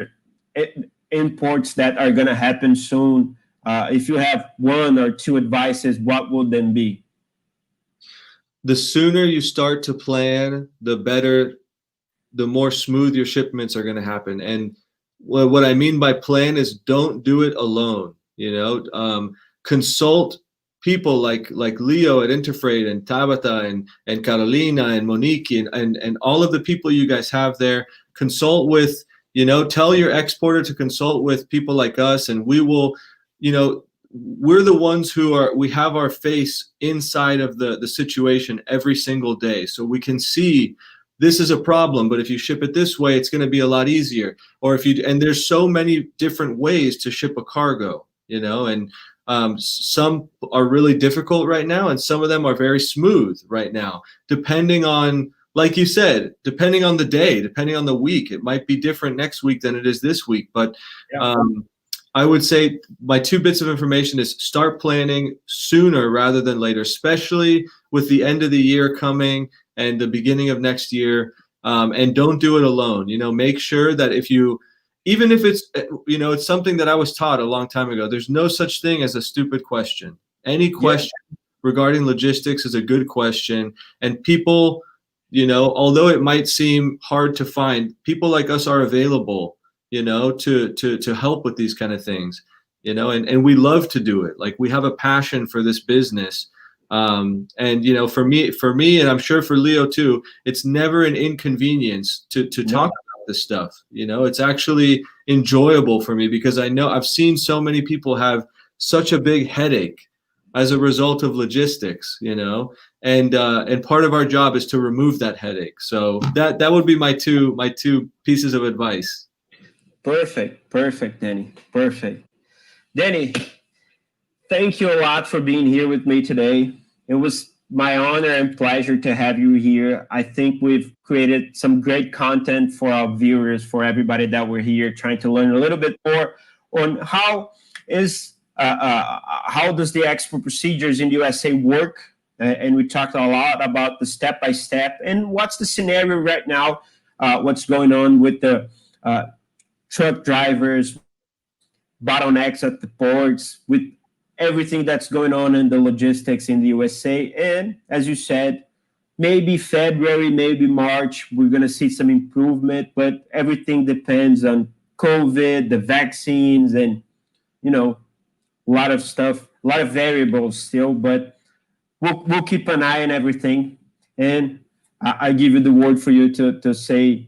imports that are going to happen soon? If you have one or two advices, what would them be? The sooner you start to plan, the better, the more smooth your shipments are going to happen. And what I mean by plan is, don't do it alone. You know, consult people like Leo at Interfreight and Tabata and Carolina and Monique and all of the people you guys have there. Consult with, tell your exporter to consult with people like us, and we will, we're the ones we have our face inside of the situation every single day. So we can see this is a problem, but if you ship it this way, it's going to be a lot easier. Or if you, and there's so many different ways to ship a cargo, you know, and some are really difficult right now, and some of them are very smooth right now, depending on, like you said, depending on the day, depending on the week. It might be different next week than it is this week, but I would say my 2 bits of information is start planning sooner rather than later, especially with the end of the year coming and the beginning of next year. And don't do it alone. You know, make sure that if you, even if it's, you know, it's something that I was taught a long time ago, there's no such thing as a stupid question. Any question regarding logistics is a good question. And people, you know, although it might seem hard to find, people like us are available, you know, to help with these kind of things, you know, and we love to do it. Like, we have a passion for this business. And, you know, for me, and I'm sure for Leo too, it's never an inconvenience to talk about this stuff. You know, it's actually enjoyable for me, because I know I've seen so many people have such a big headache as a result of logistics, you know, and part of our job is to remove that headache. So that would be my two pieces of advice. Perfect, Danny. Perfect. Danny, thank you a lot for being here with me today. It was my honor and pleasure to have you here. I think we've created some great content for our viewers, for everybody that we're here trying to learn a little bit more on how does the export procedures in the USA work. And we talked a lot about the step-by-step and what's the scenario right now, what's going on with the truck drivers, bottlenecks at the ports, with everything that's going on in the logistics in the USA. And as you said, maybe February, maybe March, we're going to see some improvement, but everything depends on COVID, the vaccines, and, you know, a lot of stuff, a lot of variables still, but we'll keep an eye on everything. And I give you the word for you to say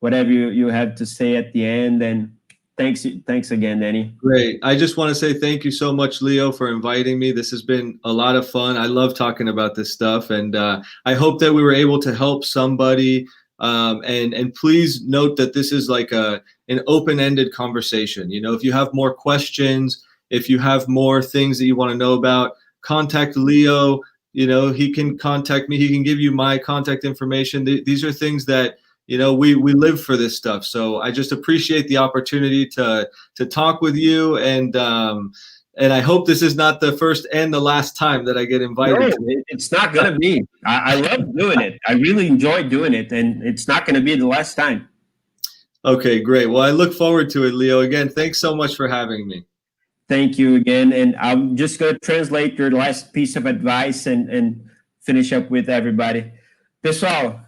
whatever you have to say at the end. And thanks again, Danny. Great. I just want to say thank you so much, Leo, for inviting me. This has been a lot of fun. I love talking about this stuff, and I hope that we were able to help somebody. And please note that this is like an open-ended conversation. You know, if you have more questions, if you have more things that you want to know about, contact Leo. You know, he can contact me. He can give you my contact information. These are things that, you know, we live for this stuff. So I just appreciate the opportunity to talk with you. And I hope this is not the first and the last time that I get invited. No, it's not going to be. I love doing it. I really enjoy doing it. And it's not going to be the last time. Okay, great. Well, I look forward to it, Leo. Again, thanks so much for having me. Thank you again. And I'm just going to translate your last piece of advice and finish up with everybody. Pessoal,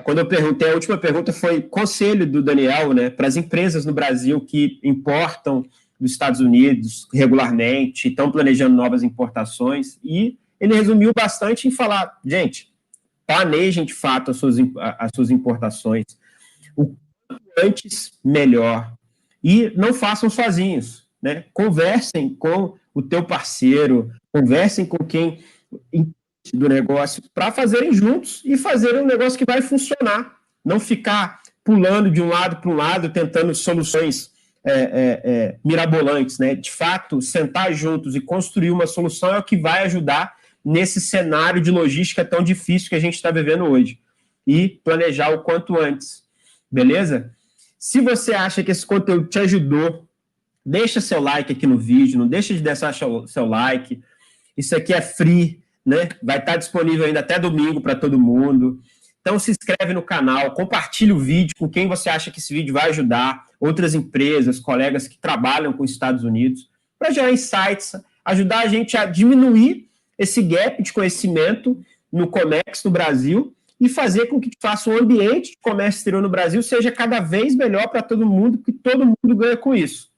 quando eu perguntei, a última pergunta foi conselho do Daniel, né, para as empresas no Brasil que importam dos Estados Unidos regularmente, estão planejando novas importações, e ele resumiu bastante em falar, gente, planejem de fato as suas importações, o quanto antes, melhor, e não façam sozinhos, né? Conversem com o teu parceiro, conversem com quem do negócio, para fazerem juntos e fazerem um negócio que vai funcionar. Não ficar pulando de um lado para um lado, tentando soluções mirabolantes, né? De fato, sentar juntos e construir uma solução é o que vai ajudar nesse cenário de logística tão difícil que a gente está vivendo hoje. E planejar o quanto antes. Beleza? Se você acha que esse conteúdo te ajudou, deixa seu like aqui no vídeo, não deixa de deixar seu like. Isso aqui é free, né? Vai estar disponível ainda até domingo para todo mundo. Então se inscreve no canal, compartilha o vídeo com quem você acha que esse vídeo vai ajudar, outras empresas, colegas que trabalham com os Estados Unidos, para gerar insights, ajudar a gente a diminuir esse gap de conhecimento no comércio no Brasil e fazer com que faça um ambiente de comércio exterior no Brasil seja cada vez melhor para todo mundo, porque todo mundo ganha com isso.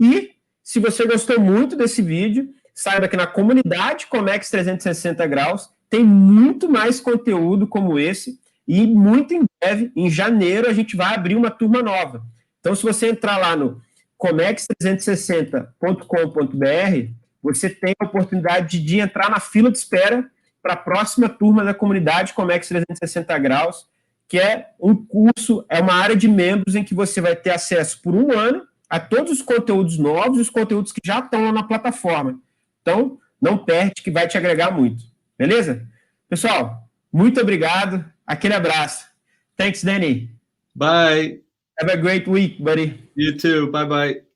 E se você gostou muito desse vídeo, saiba que na comunidade Comex 360 graus tem muito mais conteúdo como esse e muito em breve, em janeiro, a gente vai abrir uma turma nova. Então, se você entrar lá no comex360.com.br, você tem a oportunidade de entrar na fila de espera para a próxima turma da comunidade Comex 360 graus. que é um curso, é uma área de membros em que você vai ter acesso por 1 ano a todos os conteúdos novos, os conteúdos que já estão lá na plataforma. Então, não perde, que vai te agregar muito. Beleza? Pessoal, muito obrigado. Aquele abraço. Thanks, Danny. Bye. Have a great week, buddy. You too. Bye bye.